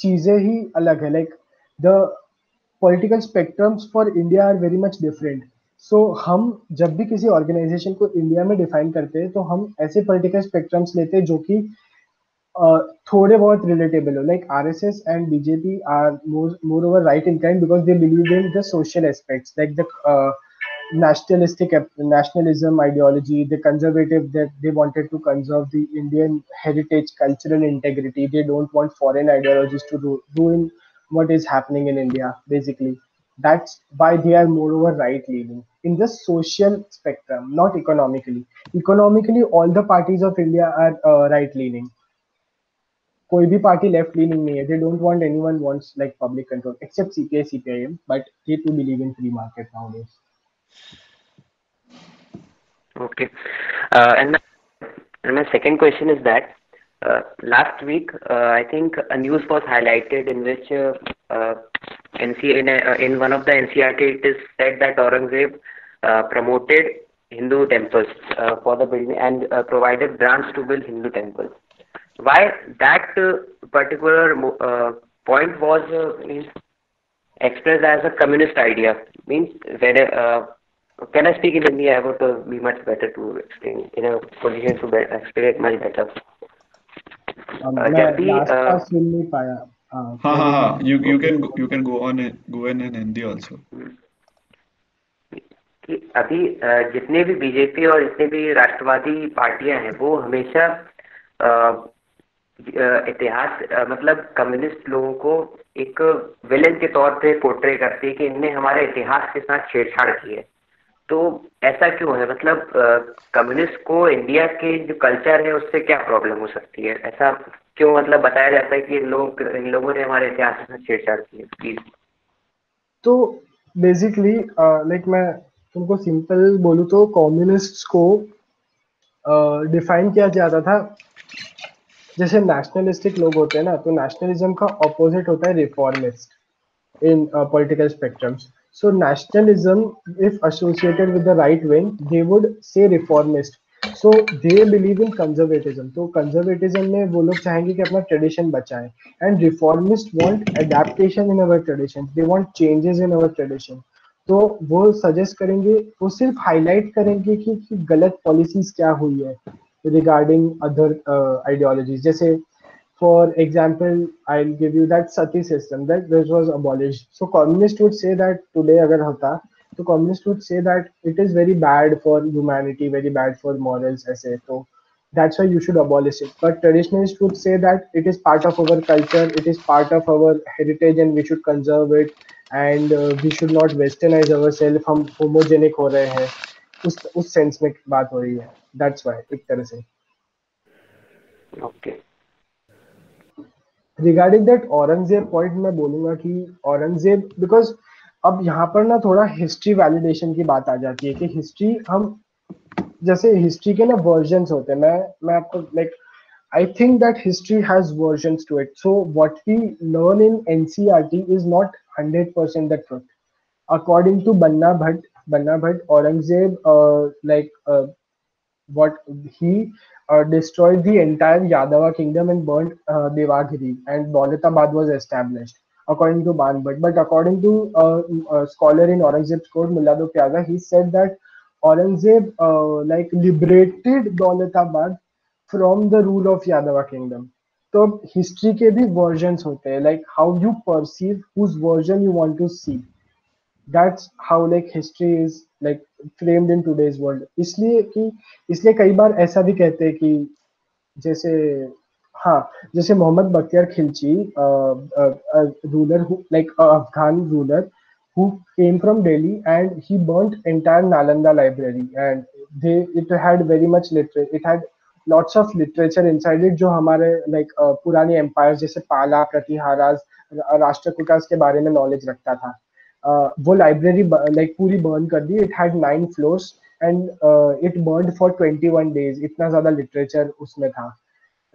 चीजें ही अलग है like the political spectrums for India are very much different. So हम जब भी किसी ऑर्गेनाइजेशन को इंडिया में डिफाइन करते हैं तो हम ऐसे पॉलिटिकल स्पेक्ट्रम्स लेते हैं जो कि थोड़े बहुत रिलेटेबल हो. Like RSS and BJP are more over right in kind because they believe in the social aspects like the nationalistic nationalism ideology, the conservative that they wanted to conserve the Indian heritage, cultural integrity. They don't want foreign ideologies to ruin what is happening in India. Basically, that's why they are moreover right leaning in the social spectrum, not economically. Economically, all the parties of India are right leaning. कोई भी party left leaning नहीं है. They don't want anyone wants like public control except CPI CPIM, but they too believe in free market nowadays. Okay. And my second question is that last week I think a news was highlighted in which in one of the NCRT it is said that Aurangzeb promoted Hindu temples for the building and provided grants to build Hindu temples. Why that particular point was means expressed as a communist idea? Means whether can I speak in Hindi? I would be much better to explain in a position to explain it much better. मैं जब भी last पास सुन नहीं पाया. हाँ क्या हाँ बोला? हाँ, you okay, can go on go in Hindi also. कि अभी जितने भी बीजेपी और जितने भी राष्ट्रवादी पार्टियां हैं वो हमेशा इतिहास मतलब कम्युनिस्ट लोगों को एक विलेन के तौर पे पोर्ट्रे करती है कि इनने हमारे इतिहास के साथ छेड़छाड़ की है। तो ऐसा क्यों है? मतलब कम्युनिस्ट को इंडिया के जो कल्चर है उससे क्या प्रॉब्लम हो सकती है? ऐसा क्यों मतलब बताया जाता है कि इन लोगों ने हमारे इतिहास के साथ छेड़छाड़ की है प्लीज? तो बेसिकली लाइक मैं तुमको सिंपल बोलूँ तो कम्युनिस्ट्स को डिफाइन किया जाता था जैसे नेशनलिस्टिक लोग होते हैं ना, तो नेशनलिज्म का ऑपोजिट होता है reformist in political spectrums. So nationalism, if associated with the right wing, they would say reformist. So they believe in conservatism. तो conservatism में वो लोग चाहेंगे कि अपना tradition बचाएं. And reformists want adaptation in our tradition. They want changes in our tradition. तो वो सजेस्ट करेंगे, वो सिर्फ हाईलाइट करेंगे कि गलत पॉलिसीज क्या हुई है रिगार्डिंग अदर आइडियोलॉजीज. जैसे for example, I'll give you that sati system that this was abolished. So communists would say that today agar hota, so communists would say that it is very bad for humanity, very bad for morals, ऐसे. So that's why you should abolish it. But traditionalists would say that it is part of our culture, it is part of our heritage, and we should conserve it. And we should not westernize ourselves. हम homogenic हो रहे हैं. उस sense में बात हो रही है. That's why एक तरह से. Okay, regarding that Aurangzeb point मैं बोलूंगा कि औरंगजेब बिकॉज अब यहाँ पर ना थोड़ा हिस्ट्री वैलिडेशन की बात आ जाती है कि हिस्ट्री हम जैसे हिस्ट्री के ना वर्जन्स होते हैं. मैं आपको like I think that history has versions to it. So what we learn in NCERT is not 100% the truth. According to Banna Bhatt, Aurangzeb, what he destroyed the entire Yadava kingdom and burnt Devagiri, and Daulatabad was established, according to Banbhat. But according to a scholar in Aurangzeb's court, Mullado Pyaza, he said that Aurangzeb liberated Daulatabad from the rule of Yadava kingdom. तो history के भी versions होते हैं, like how you perceive whose version you want to see. that's how like history is like framed in today's world. इसलिए कई बार ऐसा भी कहते हैं कि जैसे हाँ जैसे Mohammad Bakhtiyar Khilji ruler like Afghan ruler who came from Delhi and he burnt entire Nalanda library and it had very much literature, it had lots of literature inside it जो हमारे like पुरानी empires जैसे पाला प्रतिहारास राष्ट्रकूटास के बारे में knowledge रखता था. वो लाइब्रेरी लाइक पूरी बर्न कर दी. It had 9 floors and it burn for 21 days. इतना ज्यादा लिटरेचर उसमें था.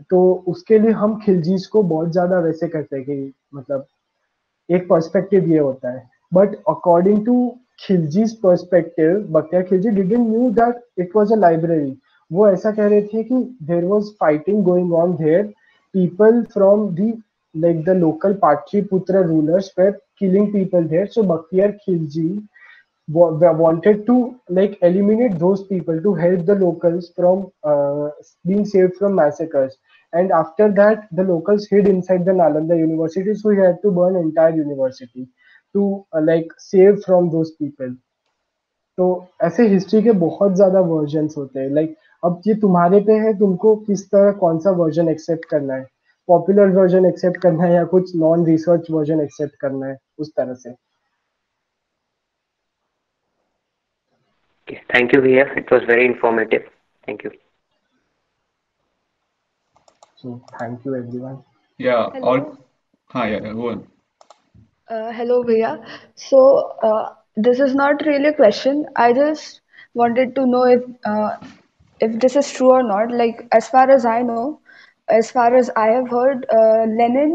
तो उसके लिए हम खिलजीज को बहुत ज्यादा वैसे करते हैं कि मतलब एक पर्सपेक्टिव ये होता है. But according to Khilji's perspective, Bakhtiyar Khilji didn't knew that it was a library. वो ऐसा कह रहे थे कि there was fighting going on there. People from the like the local Patliputra rulers were killing people there. So Bakhtiyar Khilji wanted to like eliminate those people to help the locals from being saved from massacres. And after that, the locals hid inside the Nalanda University, so he had to burn entire university to like save from those people. तो ऐसे history के बहुत ज्यादा versions होते हैं. Like अब ये तुम्हारे पे है, तुमको किस तरह कौन सा वर्जन एक्सेप्ट करना है. पॉपुलर वर्जन एक्सेप्ट करना है या कुछ नॉन रिसर्च वर्जन एक्सेप्ट करना है, उस तरह से. थैंक यू भैया, it was very informative. Thank you. So thank you everyone. Yeah, Hello. or yeah, go on. Hello, Bhaiya. So, this is not really a question. I just wanted to know if this is true or not. Like, as far as I know, as far as I have heard, Lenin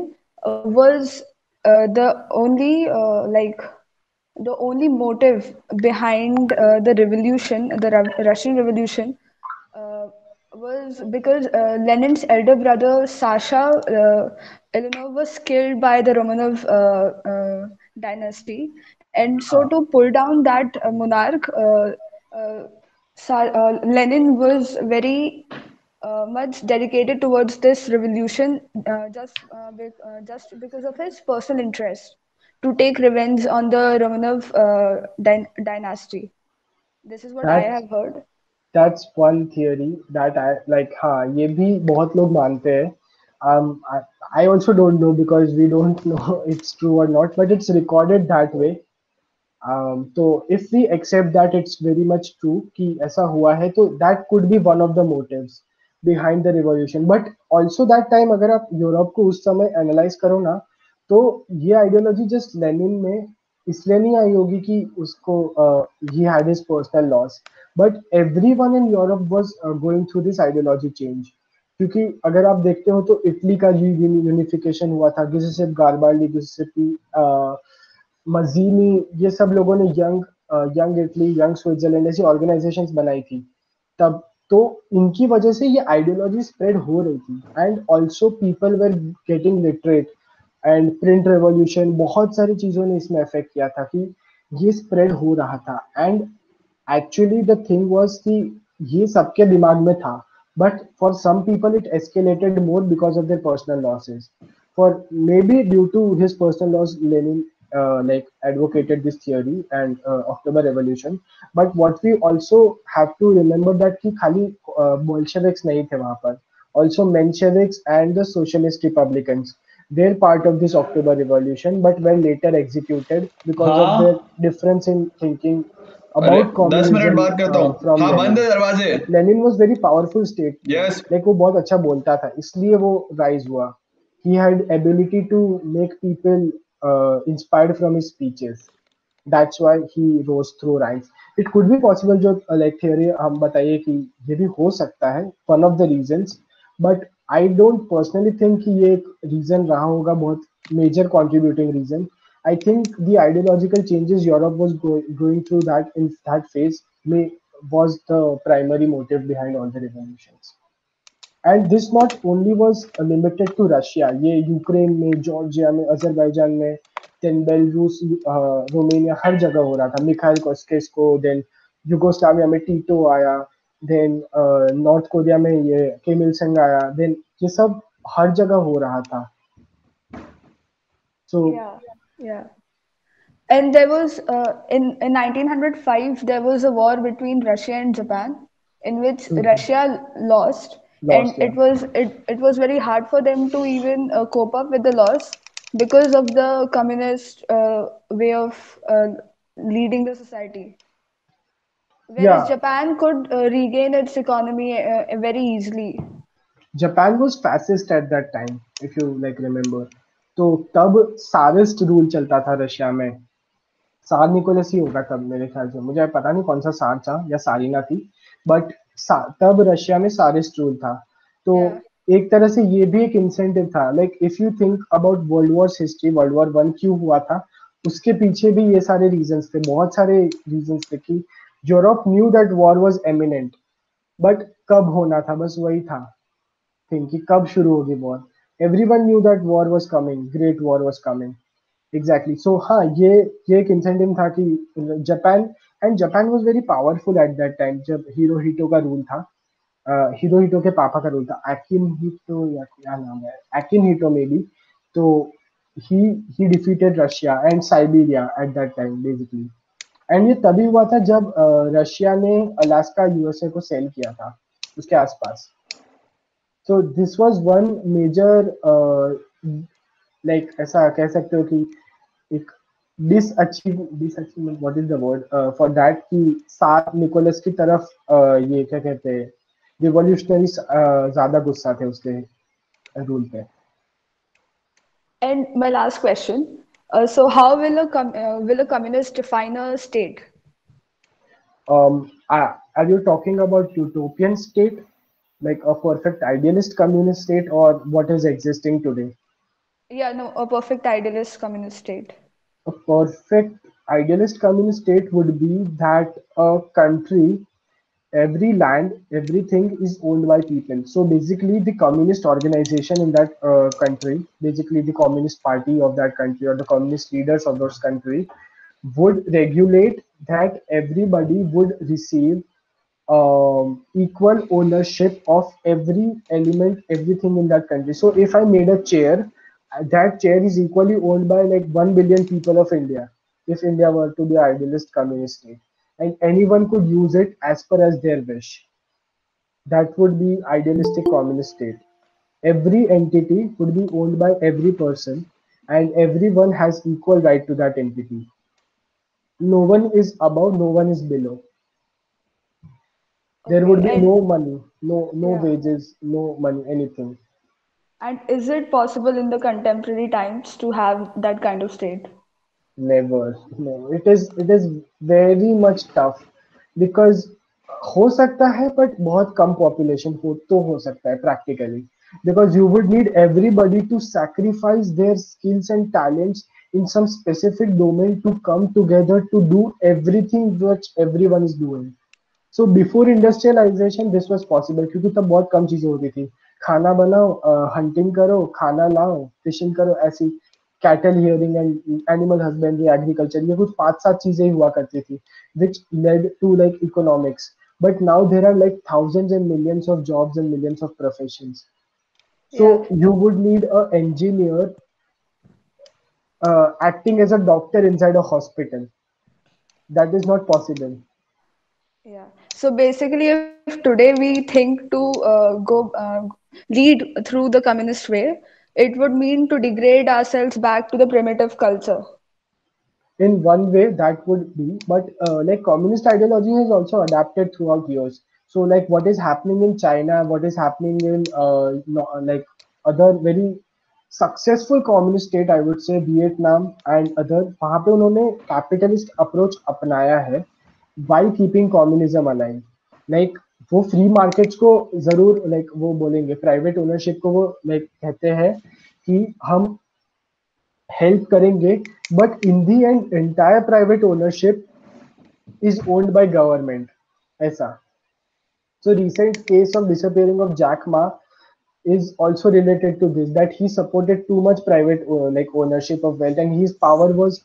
was the only the only motive behind the revolution, the Russian Revolution, uh, was because Lenin's elder brother Sasha Eleanor was killed by the Romanov dynasty, and so to pull down that monarch, uh, Lenin was very much dedicated towards this revolution just because of his personal interest to take revenge on the Romanov dynasty. This is what I That's have heard. that's one theory that I like. हाँ, ये भी बहुत लोग मानते हैं. I also don't know because we don't know it's true or not, but it's recorded that way. So if we accept that it's very much true कि ऐसा हुआ है, तो that could be one of the motives behind the revolution. But also that time अगर आप Europe को उस समय एनालाइज करो ना, तो ये आइडियोलॉजी जस्ट लेनिन में इसलिए नहीं आई होगी कि उसको he had his personal loss, but everyone in Europe was going through this ideology change. क्योंकि अगर आप देखते हो तो इटली का यूनिफिकेशन हुआ था, गिउसेppe गारबाल्डी, गिउसेppe मजीनी, ये सब लोगों ने यंग इटली, यंग स्विट्जरलैंड ऐसी ऑर्गेनाइजेशंस बनाई थी तब. तो इनकी वजह से ये आइडियोलॉजी स्प्रेड हो रही थी. And also people were getting literate and print revolution, बहुत सारी चीजों ने इसमें अफेक्ट किया था कि ये स्प्रेड हो रहा था. And actually the thing was कि ये सबके दिमाग में था, but for some people it escalated more because of their personal losses. For maybe due to his personal loss, Lenin like advocated this theory and October Revolution. But what we also have to remember that कि खाली Bolsheviks नहीं थे वहाँ पर. Also Mensheviks and the Socialist Republicans, they're part of this October Revolution, but were later executed because of their हाँ difference in thinking अरे about 10 minute communism बात करता हूँ. from हाँ बंद Lenin. है दरवाजे. Lenin was very powerful statesman. Yes Like वो बहुत अच्छा बोलता था, इसलिए वो rise हुआ. He had ability to make people inspired from his speeches. That's why he rose through ranks. It could be possible, जो like theory हम बताइए कि ये भी हो सकता है, one of the reasons. But I don't personally think कि ये एक reason रहा होगा बहुत major contributing reason. I think the ideological changes Europe was going through that in that phase was the primary motive behind all the revolutions. And this not only was limited to Russia, ये Ukraine में, Georgia में, Azerbaijan में, then Belarus, Romania, हर जगह हो रहा था. Mikhail कोस्केस्को, then Yugoslavia में टीटो आया, देन नॉर्थ कोरिया में ये किम इल संग आया, देन ये सब हर जगह हो रहा था. सो Yeah. And there was in 1905 there was a war between Russia and Japan in which Russia lost, loss and it was very hard for them to even cope up with the loss because of the communist way of leading the society, या whereas Japan could regain its economy very easily. Japan was fascist eight that time, if you like remember. तो तब सारिस्ट rule चलता था Russia में. सार Nicholas ही होगा तब मेरे ख्याल से, मुझे पता नहीं कौन सा सार था या सारिना थी, बट तब रशिया में सारिस्ट रूल था. तो Yeah. एक तरह से ये भी एक इंसेंटिव था. Like if you think about world war history, world war one क्यों हुआ था, उसके पीछे भी ये सारे रीजंस थे, बहुत सारे रीजंस थे कि Europe new that war was eminent, but कब होना था, बस वही था थिंक कि कब शुरू होगी war. Everyone knew that war was coming, great war was coming. Exactly. So हाँ, ये एक इंसेंटिव था कि Japan was very powerful at that time जब हिरोहितो का रूल था. हिरोहितो के पापा का रूल था, एकिनहितो या क्या नाम है, एकिनहितो मे बी. तो ही defeated Russia and Siberia eight that time basically. And ये तभी हुआ था जब रशिया ने अलास्का यूएसए को सेल किया था उसके आसपास. So this was one major like ऐसा कह सकते हो कि एक disachievement, what is the word for that, कि सार निकोलस की तरफ ये क्या कहते हैं, रिवॉल्यूशनरी ज्यादा गुस्सा थे उसके रूल पे. And my last question, so how will a communist define a state? Are you talking about utopian state, like a perfect idealist communist state, or what is existing today? Yeah, no, a perfect idealist communist state. A perfect idealist communist state would be that a country, every land, everything is owned by people. So basically, the communist organization in that country, basically the communist party of that country or the communist leaders of those country, would regulate that everybody would receive equal ownership of every element, everything in that country. So if I made a chair, that chair is equally owned by like 1 billion people of India, if India were to be idealist communist state, and anyone could use it as per as their wish. That would be idealistic communist state. Every entity would be owned by every person, and everyone has equal right to that entity. No one is above, no one is below. There Okay, would be and no money, no yeah. wages, no money, anything. And is it possible in the contemporary times to have that kind of state? Never, no. It is very much tough because हो सकता है but बहुत कम population हो सकता है practically, because you would need everybody to sacrifice their skills and talents in some specific domain to come together to do everything which everyone is doing. So before industrialisation this was possible क्योंकि तब बहुत कम चीजें होती थी. खाना बनाओ, hunting करो, खाना लाओ, फिशिंग करो, ऐसी cattle rearing and animal husbandry, agriculture, ये कुछ 5-7 चीजें ही हुआ करती थी which led to like economics. But now there are like thousands and millions of jobs and millions of professions. So Yeah, you would need a engineer acting as a doctor inside a hospital. That is not possible. yeah. So basically, if today we think to lead through the communist way, it would mean to degrade ourselves back to the primitive culture. In one way that would be, but like communist ideology has also adapted throughout years. So like what is happening in China, what is happening in like other very successful communist state, I would say Vietnam and other, वहाँ पे उन्होंने capitalist approach अपनाया है while keeping communism alive. Like वो free markets को जरूर like वो बोलेंगे, प्राइवेट ओनरशिप को वो like कहते हैं कि हम हेल्प करेंगे, but in the and entire private ownership is owned by government. ऐसा. So recent case of disappearing of Jack Ma is also related to this, that he supported too much private like ownership of wealth, and his power was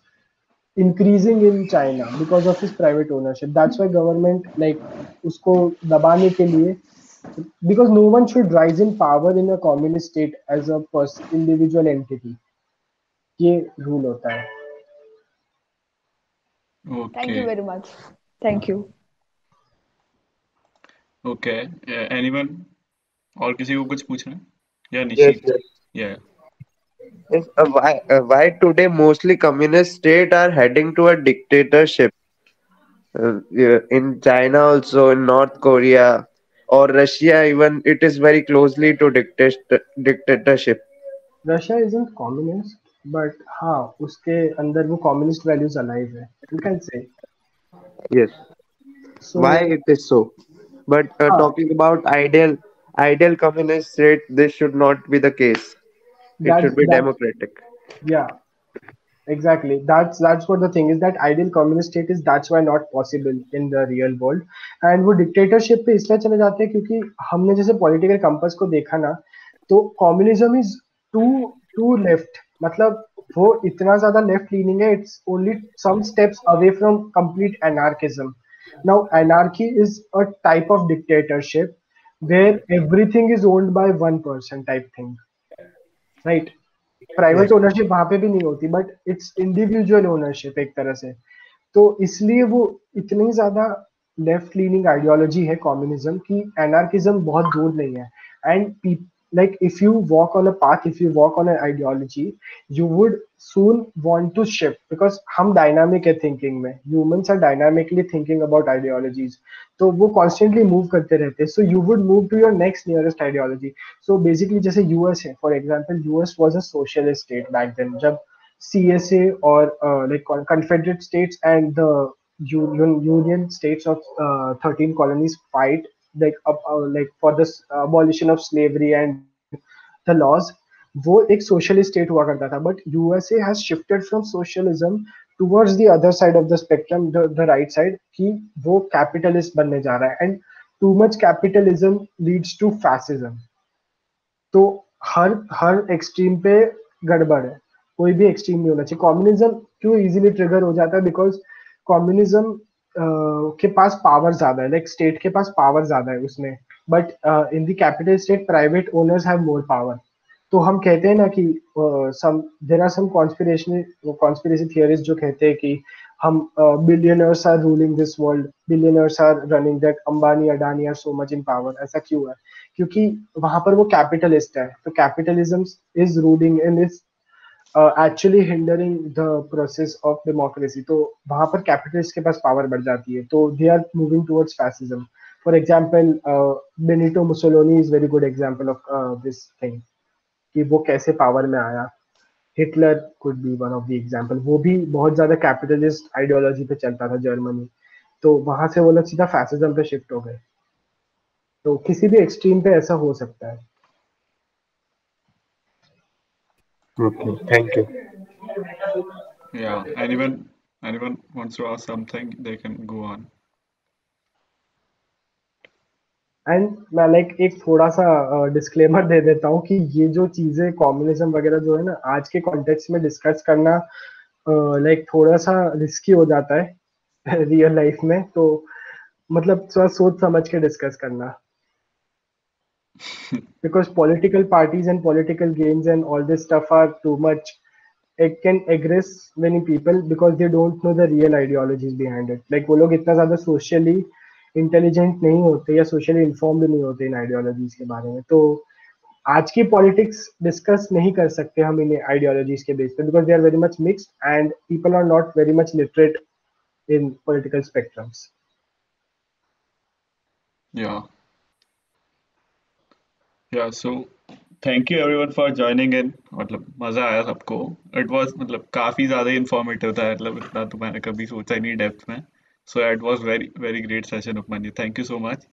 increasing in China because of his private ownership. That's why government like उसको दबाने के लिए, because no one should rise in power in a communist state as a individual entity. ये rule होता है. Thank you Okay. very much. Thank you. Okay. Anyone? और किसी को कुछ पूछना है? या Yes, Nishit? yes. Yeah. Yes, why today mostly communist state are heading to a dictatorship? Yeah, in China also, in North Korea or Russia, even it is very closely to dictatorship. Russia isn't communist, but हाँ उसके अंदर वो communist values alive है, you can say. Yes. So Why it is so? But हाँ, talking about ideal communist state, this should not be the case. It should be that democratic. या exactly, that's what the thing is, that ideal communist state is that's why not possible in the real world. And वो dictatorship पे इसलिए चले जाते हैं क्योंकि हमने जैसे पॉलिटिकल कंपास को देखा ना, तो communism is too too left, मतलब वो इतना ज्यादा लेफ्ट लीनिंग है, it's only some steps away from complete anarchism. Now anarchy is a type of dictatorship where everything is owned by one person type thing, right? Yes. Private ownership वहां पे भी नहीं होती, बट इट्स इंडिविजुअल ओनरशिप एक तरह से. तो इसलिए वो इतनी ज्यादा लेफ्ट लीनिंग आइडियोलॉजी है कम्युनिज्म की, एनार्किज्म बहुत दूर नहीं है. And like if you walk on a path, if you walk on an ideology, you would soon want to shift, because हम dynamic है thinking में, humans are dynamically thinking about ideologies, तो वो constantly move करते रहते हैं. So you would move to your next nearest ideology. So basically जैसे US है, for example, US was a socialist state back then, जब CSA or like Confederate States and the Union States of 13 colonies fight like for this abolition of slavery and the laws. वो एक socialist state हुआ करता था, but USA has shifted from socialism towards the other side of the spectrum, the right side, कि वो capitalist बनने जा रहा है, and too much capitalism leads to fascism. तो हर हर एक्सट्रीम पे गड़बड़ है, कोई भी एक्सट्रीम नहीं होना चाहिए. कम्युनिज्म क्यों इजीली ट्रिगर हो जाता है, बिकॉज कम्युनिज्म के पास पावर ज्यादा है, लाइक स्टेट के पास पावर ज्यादा है उसमें, but in the capital state private owners have more power. तो हम कहते हैं ना कि some there are some conspiracy theories जो कहते हैं कि हम billionaires are ruling this world, billionaires are running that, Ambani Adani are so much in power. ऐसा क्यों है? क्योंकि वहां पर वो कैपिटलिस्ट है, तो capitalism is ruling in is actually hindering the process of democracy. तो वहां पर कैपिटलिस्ट के पास पावर बढ़ जाती है, तो they are moving towards fascism. For example Benito Mussolini is very good example of this thing, कि वो कैसे पावर में आया। Hitler could be one of the example, वो भी बहुत ज्यादा कैपिटलिस्ट आइडियोलॉजी पे चलता था जर्मनी, तो वहां से वो लोग सीधा फैसिज्म पे शिफ्ट हो गए। तो किसी भी एक्सट्रीम पे ऐसा हो सकता है। Okay, thank you. Yeah. Anyone wants to ask something, they can go on. And मैं लाइक एक थोड़ा सा डिस्क्लेमर दे देता हूँ कि ये जो चीजें कम्युनिज्म वगैरह जो है ना, आज के कॉन्टेक्स्ट में डिस्कस करना लाइक थोड़ा सा रिस्की हो जाता है रियल लाइफ में। तो मतलब थोड़ा सोच समझ के डिस्कस करना, because political parties and political games and all this stuff are too much, it can aggress many people because they don't know the real ideologies behind it. Like वो लोग इतना ज्यादा socially intelligent नहीं होते या socially informed नहीं होते इन ideologies के बारे में। तो आज की पॉलिटिक्स डिस्कस नहीं कर सकते हम इन आइडियोलॉजीज के बेस पे, because they are very much mixed and people are not very much literate in political spectrums. Yeah. Yeah. So thank you everyone for joining in. मतलब मजा आया सबको। It was मतलब काफी ज्यादा informative था, मतलब इतना तो मैंने कभी सोचा ही नहीं डेप्थ में। So it was very very great session, Upmanyu. Thank you so much.